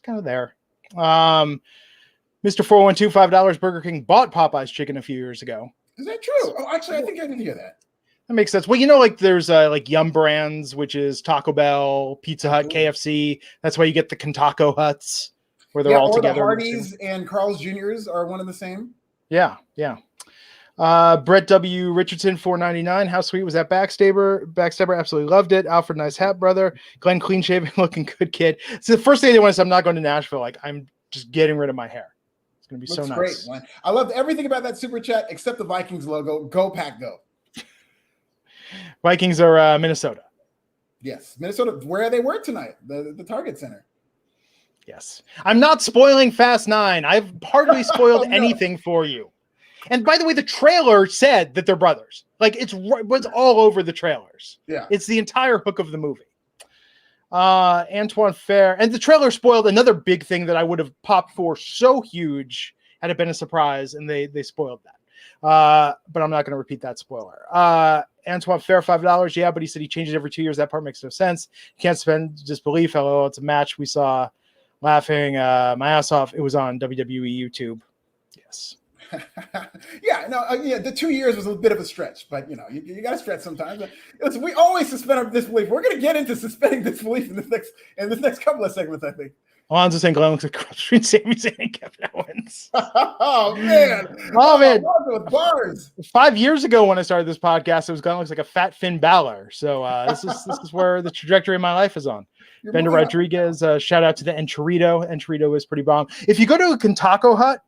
of there. Mr. 412, $5, Burger King bought Popeye's chicken a few years ago. Is that true? Oh, actually, I think I did hear that. That makes sense. Well, you know, like there's like Yum Brands, which is Taco Bell, Pizza Hut, KFC. That's why you get the Kentucky Huts where they're all together. The Hardee's and Carl's Jr.'s are one and the same. Yeah. Brett W. Richardson, $4.99. How sweet was that backstabber? Backstabber absolutely loved it. Alfred, nice hat, brother. Glenn, clean shaven, looking good kid. So the first thing they want is I'm not going to Nashville. Like I'm just getting rid of my hair. It's going to be so nice. Great, man. I loved everything about that super chat except the Vikings logo. Go Pack Go. Vikings are Minnesota. Yes, Minnesota, where they were tonight, the Target Center. Yes. I'm not spoiling Fast 9. I've hardly spoiled anything for you. And by the way, the trailer said that they're brothers. Like it's all over the trailers. Yeah. It's the entire hook of the movie. Antoine Fair. And the trailer spoiled another big thing that I would have popped for so huge had it been a surprise, and they spoiled that. But I'm not going to repeat that spoiler. Antoine Fair, $5. Yeah, but he said he changes every 2 years. That part makes no sense. You can't spend disbelief. Hello, it's a match we saw laughing my ass off. It was on WWE YouTube. Yes. The 2 years was a bit of a stretch, but you got to stretch sometimes. Listen, we always suspend our disbelief. We're going to get into suspending disbelief in this next couple of segments, I think. Alonzo saying Glenn looks like cross between Sami Zayn and Kevin Owens. Oh man! With bars. 5 years ago, when I started this podcast, it was Glenn looks like a fat Finn Balor. So this is where the trajectory of my life is on. Bender Rodriguez, shout out to the Enchilito. Enchilito is pretty bomb. If you go to a Kentucky Hut,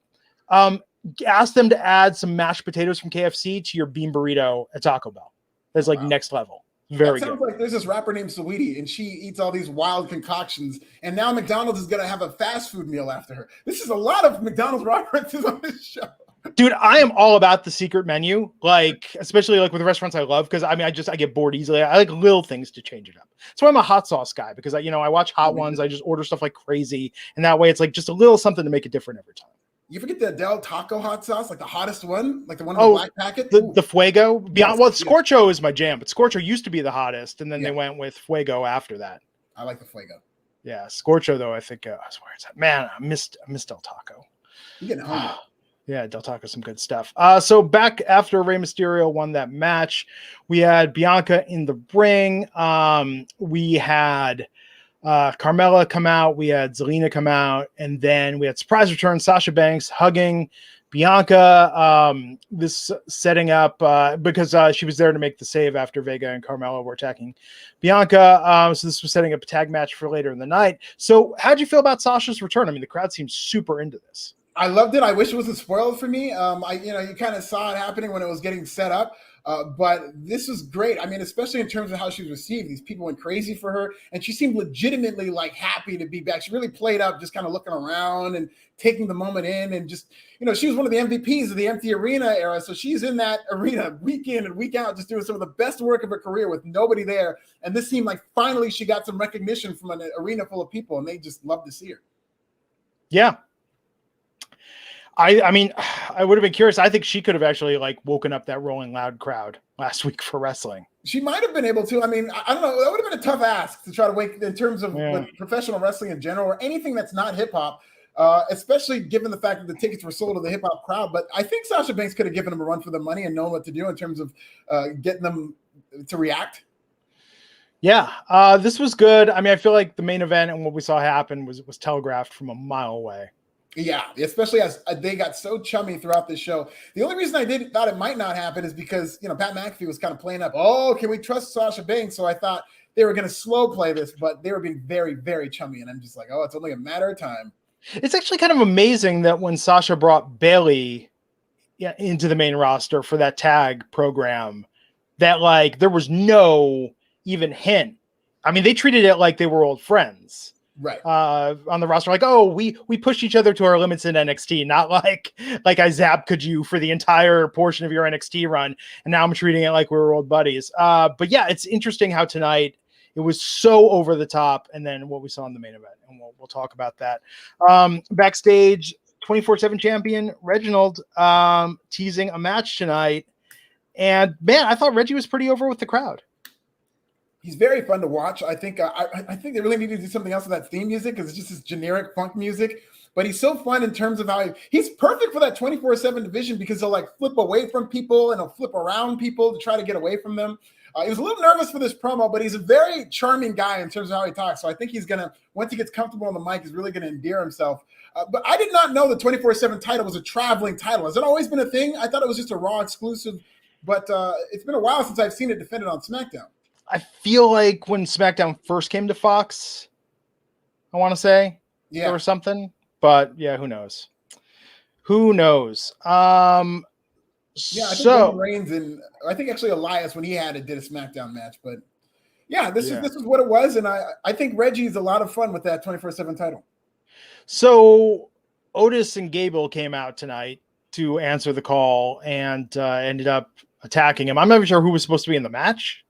ask them to add some mashed potatoes from KFC to your bean burrito at Taco Bell. That's like next level. Very good. Sounds like there's this rapper named Saweetie, and she eats all these wild concoctions, and now McDonald's is going to have a fast food meal after her. This is a lot of McDonald's references on this show. Dude, I am all about the secret menu, like especially like with the restaurants I love, because I get bored easily. I like little things to change it up. That's why I'm a hot sauce guy, because I watch Hot Ones. I just order stuff like crazy, and that way it's like just a little something to make it different every time. You forget the Del Taco hot sauce, like the hottest one, like the one in the black packet? The Fuego? Scorcho is my jam, but Scorcho used to be the hottest, and then they went with Fuego after that. I like the Fuego. Yeah, Scorcho, though, I think, I swear it's that. Man, I missed Del Taco. You're getting hungry. Yeah, Del Taco, some good stuff. So back after Rey Mysterio won that match, we had Bianca in the ring. We had Carmella come out, we had Zelina come out, and then we had surprise return Sasha Banks hugging Bianca. This setting up because she was there to make the save after Vega and Carmella were attacking Bianca. So this was setting up a tag match for later in the night. So how'd you feel about Sasha's return? I mean, the crowd seemed super into this. I loved it. I wish it wasn't spoiled for me. You kind of saw it happening when it was getting set up. But this was great. I mean, especially in terms of how she was received. These people went crazy for her, and she seemed legitimately like happy to be back. She really played up, just kind of looking around and taking the moment in, and just, she was one of the MVPs of the empty arena era. So she's in that arena week in and week out, just doing some of the best work of her career with nobody there. And this seemed like finally she got some recognition from an arena full of people, and they just love to see her. Yeah. I mean, I would have been curious. I think she could have actually woken up that Rolling Loud crowd last week for wrestling. She might have been able to. I mean, I don't know. That would have been a tough ask to try to wake in terms of professional wrestling in general, or anything that's not hip hop, especially given the fact that the tickets were sold to the hip hop crowd. But I think Sasha Banks could have given them a run for their money and known what to do in terms of getting them to react. Yeah, this was good. I mean, I feel like the main event and what we saw happen was telegraphed from a mile away. Yeah, especially as they got so chummy throughout this show. The only reason I thought it might not happen is because, Pat McAfee was kind of playing up, can we trust Sasha Banks? So I thought they were going to slow play this, but they were being very, very chummy. And I'm just like, it's only a matter of time. It's actually kind of amazing that when Sasha brought Bayley into the main roster for that tag program, that there was no even hint. I mean, they treated it like they were old friends. Right. On the roster, like, oh, we pushed each other to our limits in NXT, not like I zapped you for the entire portion of your NXT run, and now I'm treating it like we were old buddies. But yeah, it's interesting how tonight it was so over the top, and then what we saw in the main event, and we'll talk about that. Backstage, 24/7 champion Reginald teasing a match tonight, and man, I thought Reggie was pretty over with the crowd. He's very fun to watch. I think I think they really need to do something else with that theme music because it's just this generic funk music. But he's so fun in terms of how he's perfect for that 24/7 division because he'll like flip away from people and he'll flip around people to try to get away from them. He was a little nervous for this promo, but he's a very charming guy in terms of how he talks. So I think he's going to, once he gets comfortable on the mic, he's really going to endear himself. But I did not know the 24/7 title was a traveling title. Has it always been a thing? I thought it was just a Raw exclusive, but it's been a while since I've seen it defended on SmackDown. I feel like when SmackDown first came to Fox, I want to say there was something, but yeah, who knows? Who knows? Yeah, I think Roman Reigns and I think actually Elias when he had it did a SmackDown match, but yeah, this is what it was, and I think Reggie's a lot of fun with that 24/7 title. So Otis and Gable came out tonight to answer the call and ended up attacking him. I'm not even sure who was supposed to be in the match.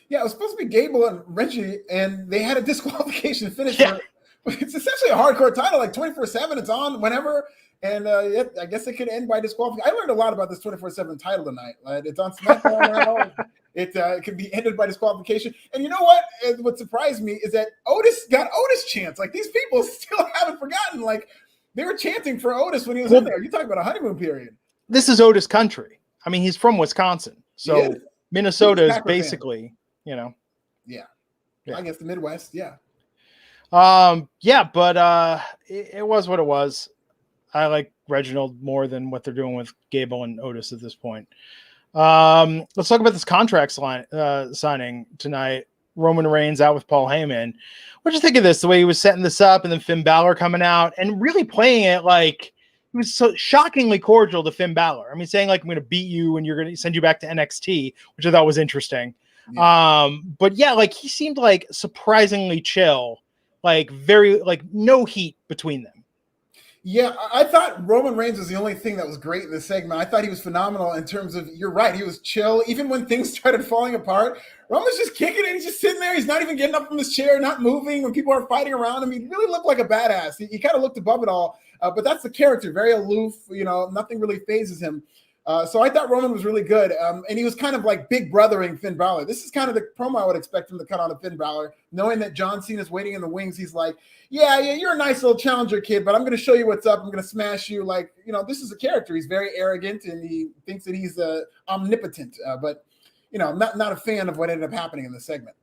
Yeah, it was supposed to be Gable and Reggie, and they had a disqualification finish. Yeah. It's essentially a hardcore title, like 24/7. It's on whenever, and I guess it could end by disqualification. I learned a lot about this 24/7 title tonight. It's on SmackDown now. It can be ended by disqualification. And you know what? What surprised me is that Otis got Otis chants. Like these people still haven't forgotten. Like they were chanting for Otis when he was in there. You talk about a honeymoon period. This is Otis country. I mean, he's from Wisconsin, so Minnesota is basically. Fan. You know, yeah, I guess the Midwest, yeah, but it was what it was. I like Reginald more than what they're doing with Gable and Otis at this point. Let's talk about this contract signing tonight. Roman Reigns out with Paul Heyman. What'd you think of this? The way he was setting this up, and then Finn Balor coming out and really playing it like he was so shockingly cordial to Finn Balor. I mean, saying like, "I'm going to beat you, and you're going to send you back to NXT," which I thought was interesting. Yeah. But yeah, like he seemed like surprisingly chill, like very like no heat between them. Yeah, I thought Roman Reigns was the only thing that was great in this segment. I thought he was phenomenal in terms of, you're right, he was chill. Even when things started falling apart, Roman's just kicking it. He's just sitting there. He's not even getting up from his chair, not moving. When people are fighting around him, he really looked like a badass. He kind of looked above it all, but that's the character, very aloof. You know, nothing really phases him. So I thought Roman was really good. And he was kind of like big brothering Finn Balor. This is kind of the promo I would expect him to cut on to Finn Balor. Knowing that John Cena's waiting in the wings, he's like, yeah, you're a nice little challenger kid, but I'm going to show you what's up. I'm going to smash you. Like, you know, this is a character. He's very arrogant and he thinks that he's omnipotent. But, you know, not a fan of what ended up happening in the segment.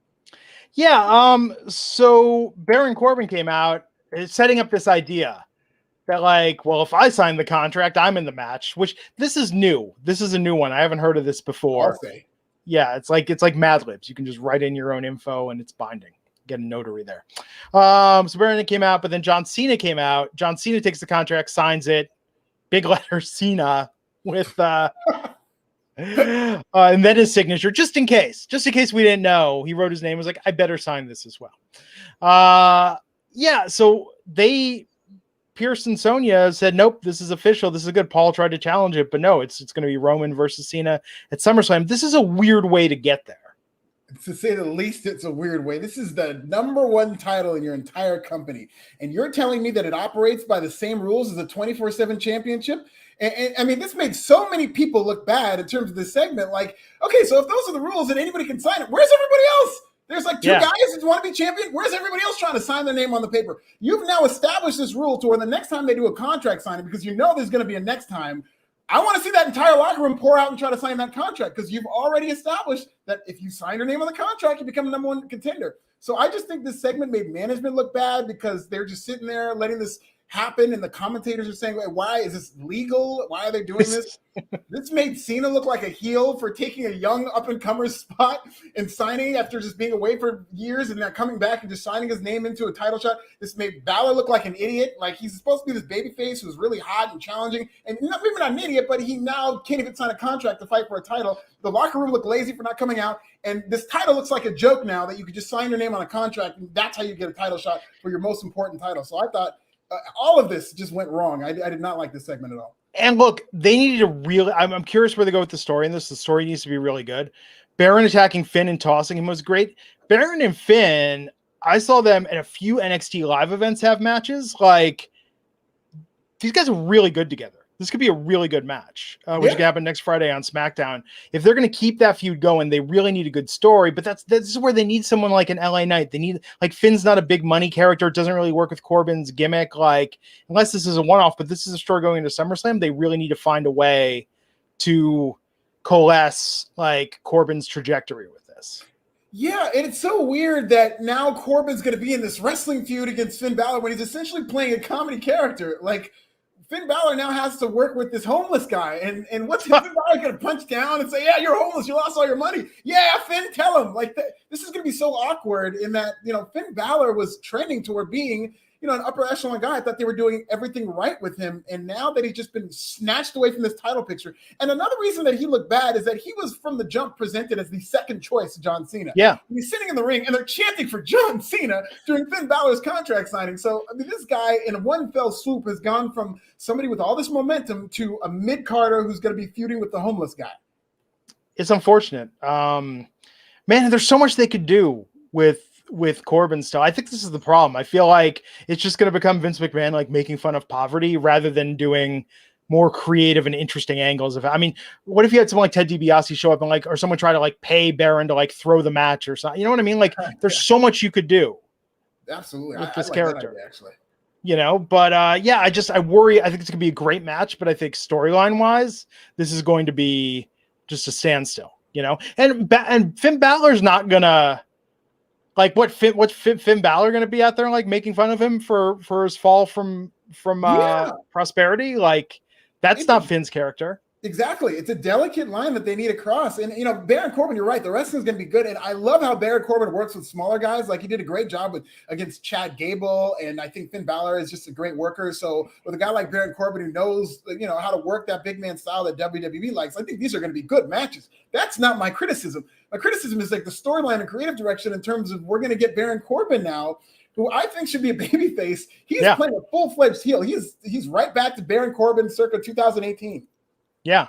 Yeah. So Baron Corbin came out setting up this idea that like, well, if I sign the contract, I'm in the match, which this is new. This is a new one. I haven't heard of this before. Okay. Yeah, it's like Mad Libs. You can just write in your own info and it's binding. Get a notary there. So Baron came out, but then John Cena came out. John Cena takes the contract, signs it, big letter Cena with and then his signature, just in case we didn't know. He wrote his name, was like, I better sign this as well. Yeah, so Pierce and Sonya said, nope, this is official. This is good. Paul tried to challenge it, but no, it's going to be Roman versus Cena at SummerSlam. This is a weird way to get there. To say the least, it's a weird way. This is the #1 title in your entire company. And you're telling me that it operates by the same rules as a 24/7 championship? And I mean, this made so many people look bad in terms of this segment. Like, okay, so if those are the rules and anybody can sign it, where's everybody else? There's like two guys that want to be champion. Where's everybody else trying to sign their name on the paper? You've now established this rule to where the next time they do a contract signing, because you know there's going to be a next time, I want to see that entire locker room pour out and try to sign that contract because you've already established that if you sign your name on the contract, you become the #1 contender. So I just think this segment made management look bad because they're just sitting there letting this happened, and the commentators are saying, why is this legal? Why are they doing this? This made Cena look like a heel for taking a young up-and-comer spot and signing after just being away for years and now coming back and just signing his name into a title shot. This made Balor look like an idiot. Like, he's supposed to be this babyface who's really hot and challenging, and maybe not an idiot, but he now can't even sign a contract to fight for a title. The locker room looked lazy for not coming out, and this title looks like a joke now that you could just sign your name on a contract, and that's how you get a title shot for your most important title. So I thought all of this just went wrong. I did not like this segment at all. And look, they needed to really, I'm curious where they go with the story in this. The story needs to be really good. Baron attacking Finn and tossing him was great. Baron and Finn, I saw them at a few NXT live events have matches. Like, these guys are really good together. This could be a really good match, which could happen next Friday on SmackDown. If they're going to keep that feud going, they really need a good story. But this is where they need someone like an LA Knight. They need, like, Finn's not a big money character. It doesn't really work with Corbin's gimmick. Like, unless this is a one-off, but this is a story going into SummerSlam, they really need to find a way to coalesce, like, Corbin's trajectory with this. Yeah, and it's so weird that now Corbin's going to be in this wrestling feud against Finn Balor when he's essentially playing a comedy character. Like, Finn Balor now has to work with this homeless guy. And what's Finn Balor going to punch down and say, yeah, you're homeless. You lost all your money. Yeah, Finn, tell him. Like, this is going to be so awkward in that, Finn Balor was trending toward being, an upper echelon guy. I thought they were doing everything right with him. And now that he's just been snatched away from this title picture. And another reason that he looked bad is that he was from the jump presented as the second choice of John Cena. Yeah. He's sitting in the ring and they're chanting for John Cena during Finn Balor's contract signing. So, I mean, this guy in one fell swoop has gone from somebody with all this momentum to a mid-carder who's going to be feuding with the homeless guy. It's unfortunate. Man, there's so much they could do with Corbin still. I think this is the problem. I feel like it's just going to become Vince McMahon, like, making fun of poverty rather than doing more creative and interesting angles of it. I mean, what if you had someone like Ted DiBiase show up and, like, or someone try to, like, pay Baron to, like, throw the match or something? You know what I mean? Like, there's so much you could do. Absolutely. With this like character, idea, actually. But I worry. I think it's gonna be a great match, but I think storyline wise, this is going to be just a standstill, and Finn Balor's not gonna, like, what's Finn Balor gonna be out there, like, making fun of him for his fall from prosperity? Like, that's not Finn's character. Exactly. It's a delicate line that they need to cross. And, Baron Corbin, you're right. The wrestling is going to be good. And I love how Baron Corbin works with smaller guys. Like, he did a great job against Chad Gable. And I think Finn Balor is just a great worker. So with a guy like Baron Corbin who knows, how to work that big man style that WWE likes, I think these are going to be good matches. That's not my criticism. My criticism is, like, the storyline and creative direction in terms of we're going to get Baron Corbin now, who I think should be a babyface. He's playing a full-fledged heel. He's right back to Baron Corbin circa 2018. Yeah.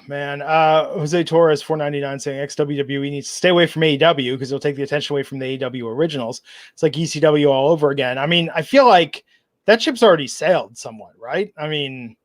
Man, Jose Torres 499 saying XWWE needs to stay away from AEW because it'll take the attention away from the AEW originals. It's like ECW all over again. I mean, I feel like that ship's already sailed somewhat, right? I mean,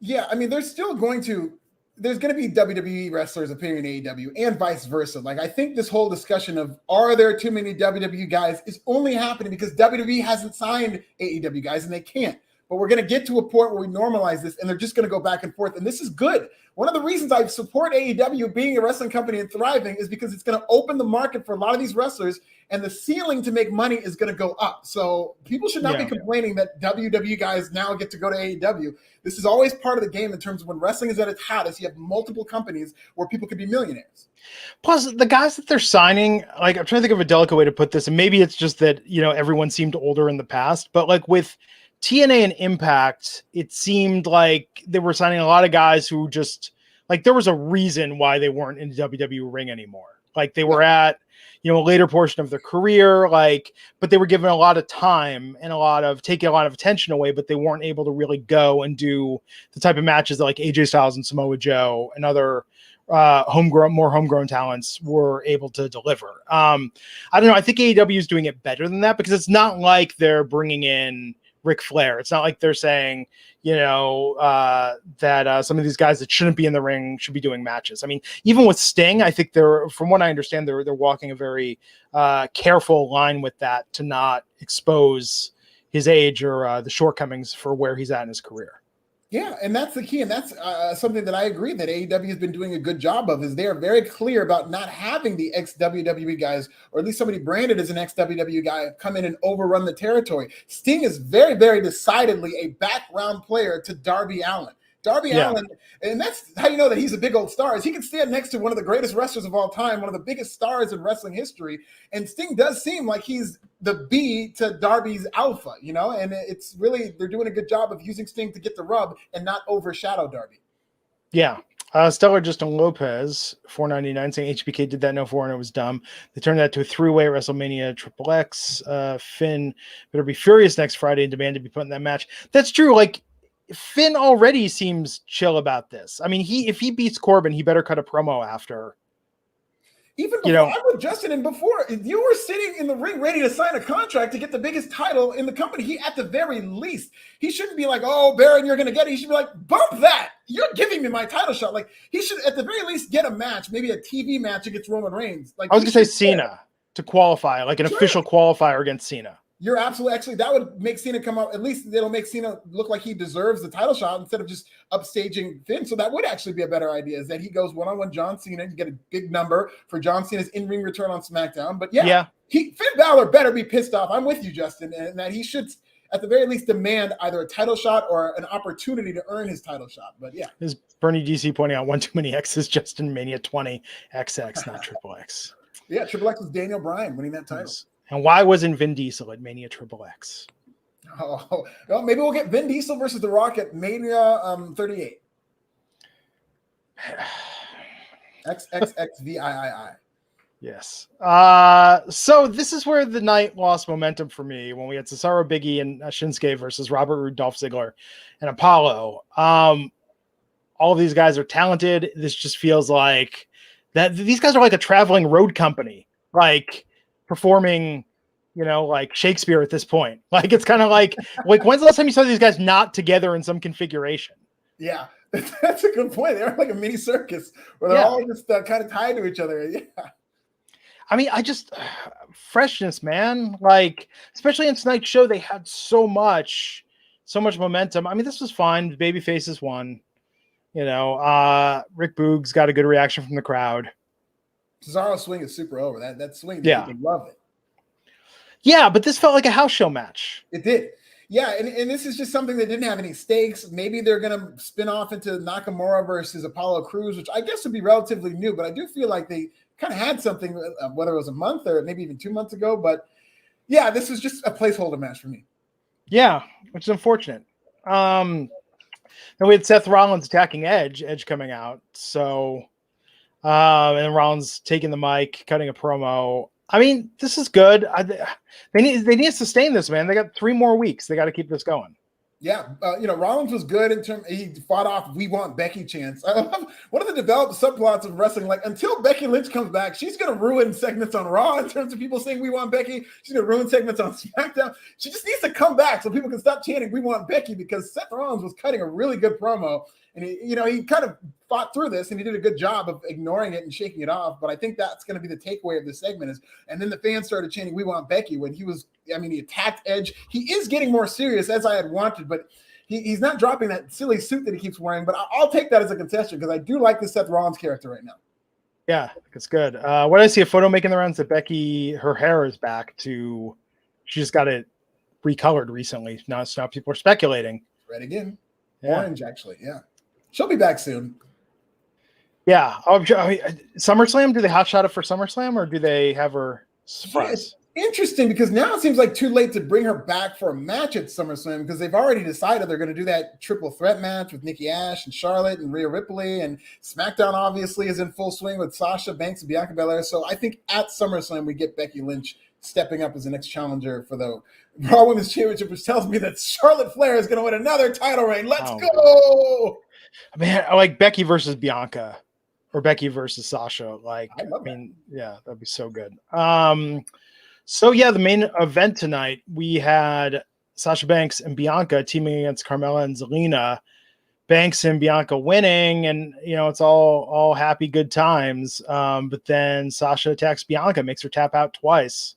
yeah, I mean, there's going to be WWE wrestlers appearing in AEW and vice versa. Like, I think this whole discussion of are there too many WWE guys is only happening because WWE hasn't signed AEW guys and they can't. But we're going to get to a point where we normalize this, and they're just going to go back and forth. And this is good. One of the reasons I support AEW being a wrestling company and thriving is because it's going to open the market for a lot of these wrestlers, and the ceiling to make money is going to go up. So people should not be complaining that WWE guys now get to go to AEW. This is always part of the game in terms of when wrestling is at its hottest. You have multiple companies where people could be millionaires. Plus, the guys that they're signing, like, I'm trying to think of a delicate way to put this, and maybe it's just that, everyone seemed older in the past, but, like, with TNA and Impact, it seemed like they were signing a lot of guys who just, like, there was a reason why they weren't in the WWE ring anymore. Like, they were at, a later portion of their career, like, but they were given a lot of time and taking a lot of attention away, but they weren't able to really go and do the type of matches that, like, AJ Styles and Samoa Joe and other more homegrown talents were able to deliver. I don't know. I think AEW is doing it better than that because it's not like they're bringing in Ric Flair. It's not like they're saying, that some of these guys that shouldn't be in the ring should be doing matches. I mean, even with Sting, I think from what I understand, they're walking a very careful line with that to not expose his age or the shortcomings for where he's at in his career. Yeah, and that's the key, and that's something that I agree that AEW has been doing a good job of. Is they are very clear about not having the ex-WWE guys, or at least somebody branded as an ex-WWE guy, come in and overrun the territory. Sting is very, very decidedly a background player to Darby Allin. Darby Allin, and that's how you know that he's a big old star, is he can stand next to one of the greatest wrestlers of all time, one of the biggest stars in wrestling history, and Sting does seem like he's the B to Darby's alpha, you know, and it's really, they're doing a good job of using Sting to get the rub and not overshadow Darby. Yeah. Stellar Justin Lopez, $4.99, saying HBK did that no 4 and it was dumb. They turned that to a 3-way WrestleMania Triple X. Finn better be furious next Friday and demand to be put in that match. That's true. Like, Finn already seems chill about this. I mean, if he beats Corbin, he better cut a promo after. Even before, I'm with Justin, and before, if you were sitting in the ring ready to sign a contract to get the biggest title in the company, he, at the very least, he shouldn't be like, oh, Baron, you're going to get it. He should be like, bump that. You're giving me my title shot. Like, he should, at the very least, get a match, maybe a TV match against Roman Reigns. Like, I was going to say Cena to qualify, like an official qualifier against Cena. You're absolutely, actually, that would make Cena come out. At least it'll make Cena look like he deserves the title shot instead of just upstaging Finn. So that would actually be a better idea, is that he goes one-on-one John Cena. You get a big number for John Cena's in-ring return on SmackDown. But yeah. Finn Balor better be pissed off. I'm with you, Justin, and that he should, at the very least, demand either a title shot or an opportunity to earn his title shot. But yeah. Is Bernie DC pointing out one too many X's, Justin Mania 20 XX, not Triple X. Yeah, Triple X was Daniel Bryan winning that title. Yes. And why wasn't Vin Diesel at Mania Triple X? Oh, well, maybe we'll get Vin Diesel versus The Rock at Mania 38. XXXVIII. Yes. So this is where the night lost momentum for me, when we had Cesaro, Big E, and Shinsuke versus Robert Roode, Dolph Ziggler, and Apollo. All of these guys are talented. This just feels like that these guys are like a traveling road company, like performing, you know, like Shakespeare at this point. Like, it's kind of like when's the last time you saw these guys not together in some configuration? Yeah, that's a good point. They're like a mini circus where they're all just kind of tied to each other. Yeah. I mean, freshness, man. Like, especially in tonight's show, they had so much momentum. I mean, this was fine. The baby faces won. You know, Rick Boog's got a good reaction from the crowd. Cesaro's swing is super over. That swing, people love it. Yeah, but this felt like a house show match. It did. Yeah, and this is just something that didn't have any stakes. Maybe they're going to spin off into Nakamura versus Apollo Crews, which I guess would be relatively new, but I do feel like they kind of had something, whether it was a month or maybe even 2 months ago. But yeah, this was just a placeholder match for me. Yeah, which is unfortunate. Then we had Seth Rollins attacking Edge coming out. So, and Rollins taking the mic, cutting a promo. I mean, this is good. They need to sustain this, man. They got 3 more weeks. They got to keep this going. Yeah, Rollins was good in terms. He fought off "We Want Becky" chants. I love one of the developed subplots of wrestling. Like, until Becky Lynch comes back, she's going to ruin segments on Raw in terms of people saying "We Want Becky." She's going to ruin segments on SmackDown. She just needs to come back so people can stop chanting "We Want Becky," because Seth Rollins was cutting a really good promo, and he kind of fought through this, and he did a good job of ignoring it and shaking it off. But I think that's going to be the takeaway of this segment and then the fans started chanting "We Want Becky" when he attacked Edge. He is getting more serious, as I had wanted, but he's not dropping that silly suit that he keeps wearing. But I'll take that as a concession because I do like the Seth Rollins character right now. Yeah, it's good. What did I see a photo making the rounds that Becky, her hair is back to, she just got it recolored recently. Now people are speculating. Red again. Yeah. Orange, actually. Yeah. She'll be back soon. Yeah. SummerSlam, do they hotshot it for SummerSlam or do they have her surprise? Yeah, interesting, because now it seems like too late to bring her back for a match at SummerSlam, because they've already decided they're going to do that triple threat match with Nikki Ash and Charlotte and Rhea Ripley, and SmackDown obviously is in full swing with Sasha Banks and Bianca Belair. So I think at SummerSlam we get Becky Lynch stepping up as the next challenger for the Raw Women's Championship, which tells me that Charlotte Flair is going to win another title reign. Let's go! Man, I like Becky versus Bianca. Or Becky versus Sasha. Yeah, that'd be so good. So yeah, the main event tonight, we had Sasha Banks and Bianca teaming against Carmella and Zelina. Banks and Bianca winning, and it's all happy, good times. But then Sasha attacks Bianca, makes her tap out twice.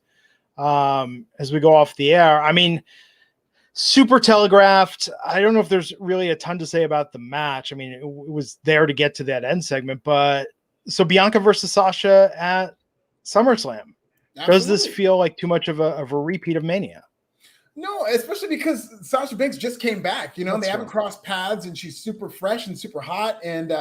As we go off the air, I mean, super telegraphed. I don't know if there's really a ton to say about the match. I mean, it was there to get to that end segment, but so Bianca versus Sasha at SummerSlam. Absolutely. Does this feel like too much of a repeat of Mania? No, especially because Sasha Banks just came back. You know, That's they haven't right. crossed paths, and she's super fresh and super hot, and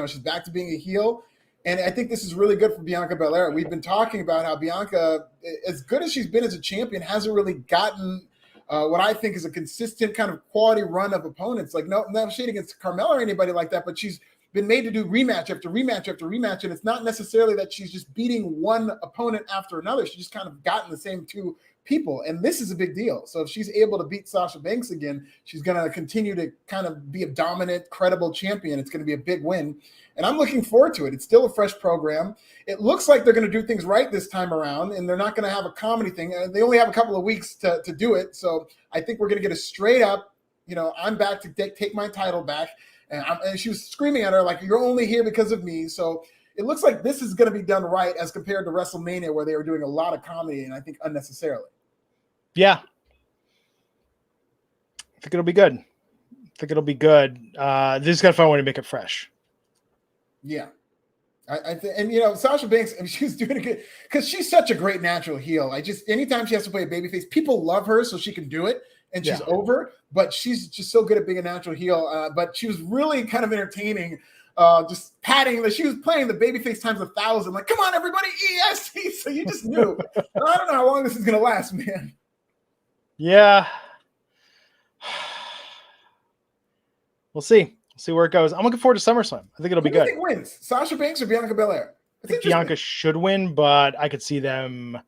she's back to being a heel. And I think this is really good for Bianca Belair. We've been talking about how Bianca, as good as she's been as a champion, hasn't really gotten what I think is a consistent kind of quality run of opponents. Like, no shade against Carmella or anybody like that, but she's been made to do rematch after rematch after rematch. And it's not necessarily that she's just beating one opponent after another. She's just kind of gotten the same two people. And this is a big deal. So if she's able to beat Sasha Banks again, she's going to continue to kind of be a dominant, credible champion. It's going to be a big win. And I'm looking forward to it. It's still a fresh program. It looks like they're going to do things right this time around, and they're not going to have a comedy thing. They only have a couple of weeks to do it. So I think we're going to get a straight up, I'm back to take my title back. And she was screaming at her like, you're only here because of me. So it looks like this is going to be done right as compared to WrestleMania, where they were doing a lot of comedy, and I think unnecessarily. Yeah. I think it'll be good. They just got to find a way to make it fresh. Yeah. I think, and Sasha Banks, she's doing it good because she's such a great natural heel. Anytime she has to play a babyface, people love her, so she can do it, and she's over. But she's just so good at being a natural heel. But she was really kind of entertaining, just patting. She was playing the babyface times 1,000. Like, come on, everybody, EST. So you just knew. I don't know how long this is gonna last, man. Yeah. We'll see. See where it goes. I'm looking forward to SummerSlam. I think it'll be good. Who do you think wins? Sasha Banks or Bianca Belair? I think Bianca should win, but I could see them.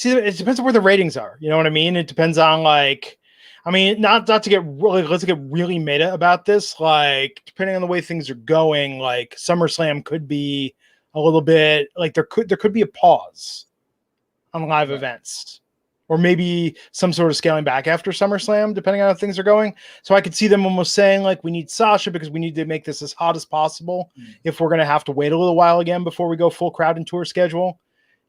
It depends on where the ratings are. You know what I mean? It depends on not to get let's get really meta about this. Like, depending on the way things are going, like SummerSlam could be a little bit like there could be a pause on live events. Or maybe some sort of scaling back after SummerSlam, depending on how things are going. So I could see them almost saying, like, we need Sasha because we need to make this as hot as possible if we're going to have to wait a little while again before we go full crowd and tour schedule,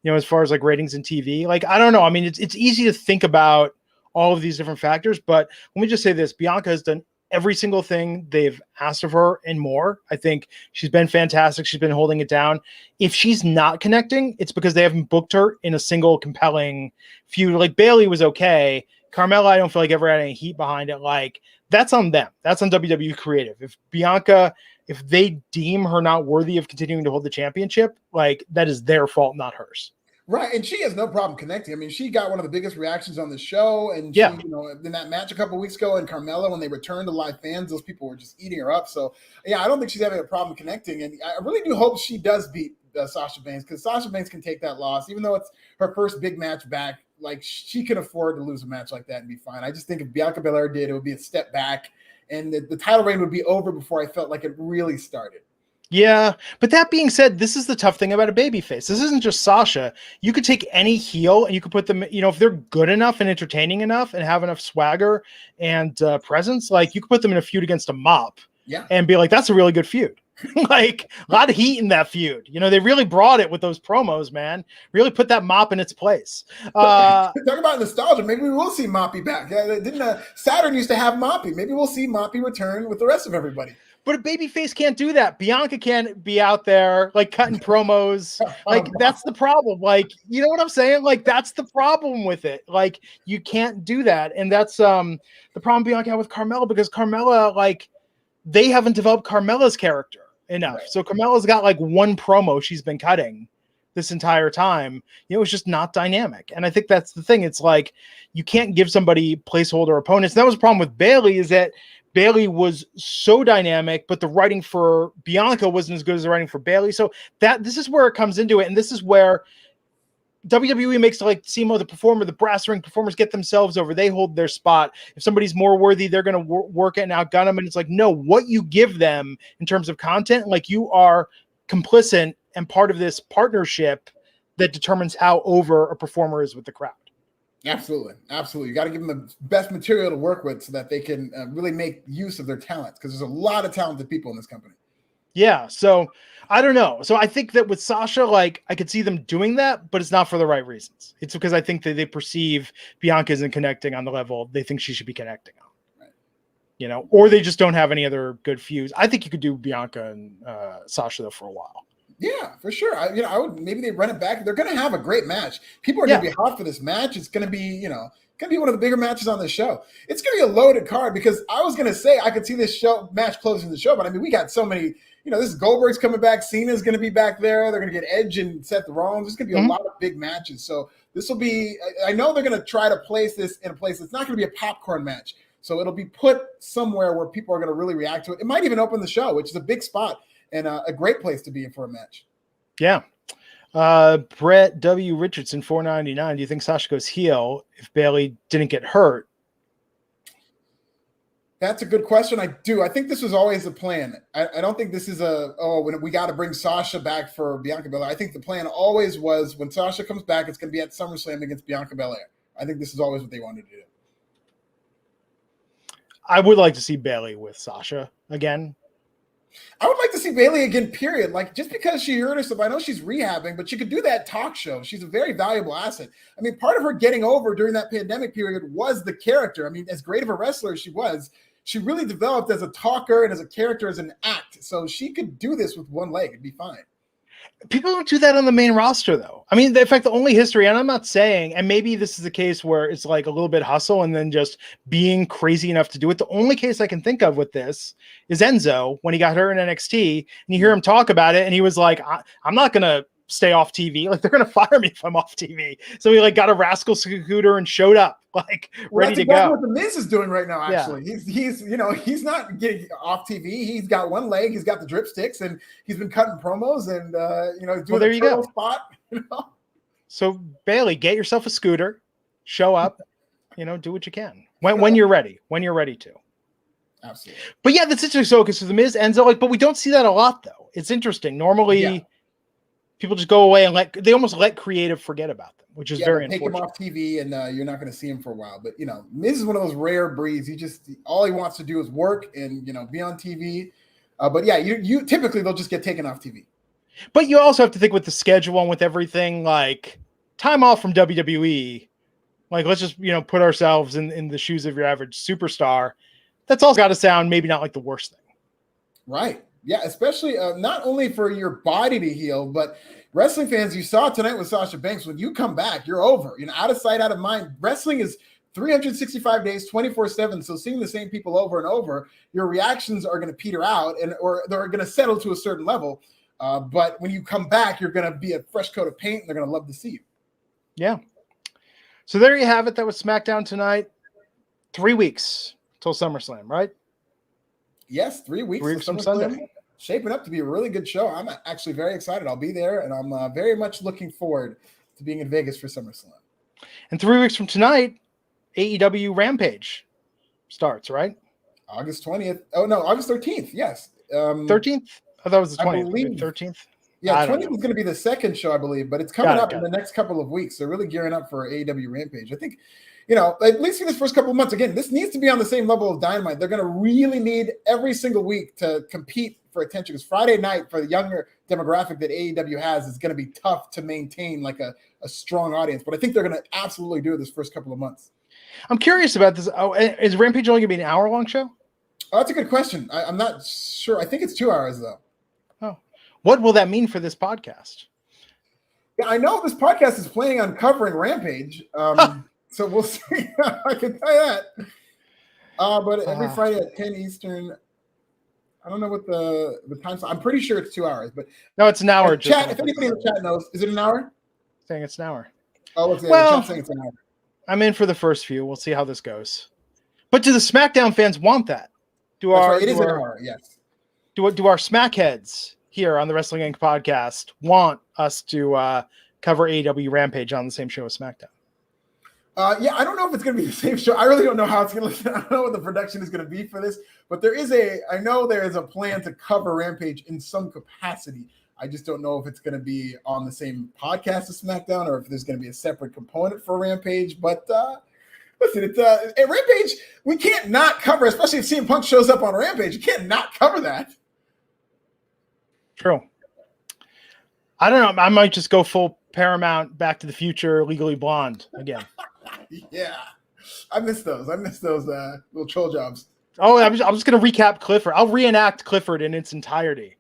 as far as like ratings and TV. Like, I don't know. I mean, it's easy to think about all of these different factors, but let me just say this. Bianca has done every single thing they've asked of her and more. I think she's been fantastic. She's been holding it down. If she's not connecting, it's because they haven't booked her in a single compelling feud. Like, Bayley was okay. Carmella, I don't feel like ever had any heat behind it. Like, that's on them. That's on WWE Creative. If Bianca, if they deem her not worthy of continuing to hold the championship, like, that is their fault, not hers. Right, and she has no problem connecting. I mean, she got one of the biggest reactions on the show, and she, in that match a couple of weeks ago, and Carmella, when they returned to live fans, those people were just eating her up. So, yeah, I don't think she's having a problem connecting, and I really do hope she does beat Sasha Banks, because Sasha Banks can take that loss, even though it's her first big match back. Like, she can afford to lose a match like that and be fine. I just think if Bianca Belair did, it would be a step back, and the title reign would be over before I felt like it really started. Yeah, but that being said, this is the tough thing about a babyface. This isn't just Sasha. You could take any heel and you could put them, if they're good enough and entertaining enough and have enough swagger and presence, like, you could put them in a feud against a mop and be like, that's a really good feud. Like, a lot of heat in that feud. They really brought it with those promos, man. Really put that mop in its place. Talk about nostalgia. Maybe we will see Moppy back. Yeah, didn't Saturn used to have Moppy? Maybe we'll see Moppy return with the rest of everybody. But a babyface can't do that. Bianca can't be out there like cutting promos. Like, that's the problem. Like, you know what I'm saying? Like, that's the problem with it. Like, you can't do that. And that's the problem Bianca had with Carmella, because Carmella, like, they haven't developed Carmella's character enough. Right. So Carmella's got like one promo she's been cutting this entire time. It's just not dynamic. And I think that's the thing. It's like, you can't give somebody placeholder opponents. And that was the problem with Bayley, is that Bayley was so dynamic, but the writing for Bianca wasn't as good as the writing for Bayley. So this is where it comes into it. And this is where WWE makes, like, Simo, the performer, the brass ring performers get themselves over. They hold their spot. If somebody's more worthy, they're going to work it and outgun them. And it's like, no, what you give them in terms of content, like, you are complicit and part of this partnership that determines how over a performer is with the crowd. Absolutely. You got to give them the best material to work with so that they can really make use of their talents, because there's a lot of talented people in this company. Yeah. So I don't know. So I think that with Sasha, like I could see them doing that, but it's not for the right reasons. It's because I think that they perceive Bianca isn't connecting on the level they think she should be connecting on. Right. Or they just don't have any other good feuds. I think you could do Bianca and Sasha though for a while. Yeah, for sure. I would maybe they run it back. They're going to have a great match. People are going to be hot for this match. It's going to be, going to be one of the bigger matches on the show. It's going to be a loaded card because I was going to say I could see this match closing the show, but I mean, we got so many, this is Goldberg's coming back. Cena's going to be back there. They're going to get Edge and Seth Rollins. There's going to be a lot of big matches. So this will be, I know they're going to try to place this in a place that's not going to be a popcorn match. So it'll be put somewhere where people are going to really react to it. It might even open the show, which is a big spot and a great place to be in for a match. Yeah. Brett W. Richardson, $4.99. Do you think Sasha goes heel if Bayley didn't get hurt? That's a good question. I do. I think this was always a plan. I don't think this is when we got to bring Sasha back for Bianca Belair. I think the plan always was when Sasha comes back, it's going to be at SummerSlam against Bianca Belair. I think this is always what they wanted to do. I would like to see Bayley with Sasha again. I would like to see Bayley again, period. Like, just because she hurt herself, I know she's rehabbing, but she could do that talk show. She's a very valuable asset. I mean, part of her getting over during that pandemic period was the character. I mean, as great of a wrestler as she was, she really developed as a talker and as a character, as an act. So she could do this with one leg. It'd be fine. People don't do that on the main roster, though. I mean, in fact, the only history, and I'm not saying, and maybe this is a case where it's like a little bit hustle and then just being crazy enough to do it. The only case I can think of with this is Enzo when he got hurt in NXT, and you hear him talk about it, and he was like, I'm not going to stay off TV. Like, they're going to fire me if I'm off TV. So he like got a rascal scooter and showed up like ready to go. What the Miz is doing right now. Actually, he's he's not getting off TV. He's got one leg. He's got the dripsticks, and he's been cutting promos and doing there you go. Spot. So Bayley, get yourself a scooter, show up, do what you can when you're ready. When you're ready to. Absolutely. But yeah, that's interesting. So because the Miz, Enzo, but we don't see that a lot though. It's interesting. Normally. People just go away and they almost let creative forget about them, which is very unfortunate. Take him off TV and you're not going to see him for a while. But, Miz is one of those rare breeds. All he wants to do is work and, be on TV. But yeah, you typically they'll just get taken off TV. But you also have to think with the schedule and with everything, like time off from WWE. Like, let's just, put ourselves in the shoes of your average superstar. That's all got to sound maybe not like the worst thing. Right. Yeah, especially not only for your body to heal, but wrestling fans, you saw tonight with Sasha Banks, when you come back, you're over. Out of sight, out of mind. Wrestling is 365 days, 24/7. So seeing the same people over and over, your reactions are going to peter out or they're going to settle to a certain level. But when you come back, you're going to be a fresh coat of paint and they're going to love to see you. Yeah. So there you have it. That was SmackDown tonight. 3 weeks till SummerSlam, right? Yes, 3 weeks. 3 weeks from Sunday. Shaping up to be a really good show. I'm actually very excited. I'll be there, and I'm very much looking forward to being in Vegas for SummerSlam. And 3 weeks from tonight, AEW Rampage starts, right? August 20th. Oh, no, August 13th. Yes. 13th? I thought it was the 20th. I believe 13th? Yeah, 20th is going to be the second show, I believe, but it's coming up in the next couple of weeks. They're really gearing up for AEW Rampage. I think, at least for this first couple of months, again, this needs to be on the same level of Dynamite. They're going to really need every single week to compete for attention, because Friday night for the younger demographic that AEW has is going to be tough to maintain like a strong audience. But I think they're going to absolutely do it this first couple of months. I'm curious about this. Oh, is Rampage only going to be an hour-long show? Oh, that's a good question. I'm not sure. I think it's 2 hours, though. Oh, what will that mean for this podcast? Yeah, I know this podcast is planning on covering Rampage. So we'll see. I can tell you that. But every Friday at 10 Eastern, I don't know what the time. I'm pretty sure it's 2 hours. But no, it's an hour. Chat. If anybody in the chat knows, is it an hour? Saying it's an hour. Oh, the chat saying it's an hour. I'm in for the first few. We'll see how this goes. But do the SmackDown fans want that? It is an hour. Yes. Do our smackheads here on the Wrestling Inc. podcast want us to cover AEW Rampage on the same show as SmackDown? Yeah, I don't know if it's going to be the same show. I really don't know how it's going to. I don't know what the production is going to be for this, but I know there is a plan to cover Rampage in some capacity. I just don't know if it's going to be on the same podcast as SmackDown or if there's going to be a separate component for Rampage. But listen, it's Rampage. We can't not cover, especially if CM Punk shows up on Rampage. You can't not cover that. True. I don't know. I might just go full Paramount Back to the Future Legally Blonde again. Yeah. I miss those little troll jobs. Oh, I'm just going to recap Clifford. I'll reenact Clifford in its entirety.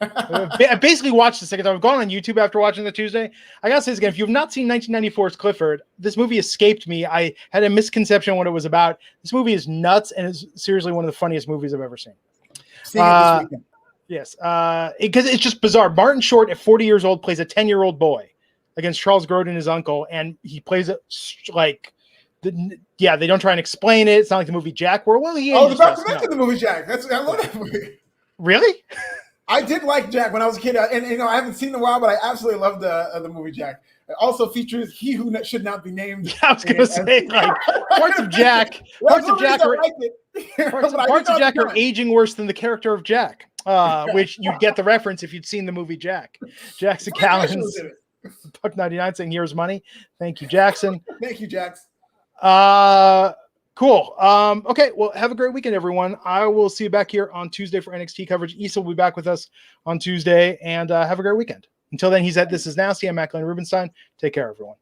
I basically watched the second time. I've gone on YouTube after watching the Tuesday. I gotta say this again. If you've not seen 1994's Clifford, this movie escaped me. I had a misconception of what it was about. This movie is nuts and is seriously one of the funniest movies I've ever seen. Seeing it this weekend. Yes, because it's just bizarre. Martin Short, at 40 years old, plays a 10-year-old boy against Charles Grodin, his uncle, and he plays it like, they don't try and explain it. It's not like the movie Jack, where I was about to mention the movie Jack. I love that movie. Really? I did like Jack when I was a kid, and I haven't seen it in a while, but I absolutely loved the movie Jack. It also features He Who Should Not Be Named. Yeah, I was going to say, like, parts of Jack are aging worse than the character of Jack, which you'd get the reference if you'd seen the movie Jack. Jackson Callens, Buck 99 saying, "Here's money." Thank you, Jackson. Thank you, Jax. Cool. Okay, well, have a great weekend, everyone. I will see you back here on Tuesday for NXT coverage. Issa will be back with us on Tuesday, and have a great weekend. Until then, he's at This Is Nasty. I'm Matt Glenn Rubenstein. Take care, everyone.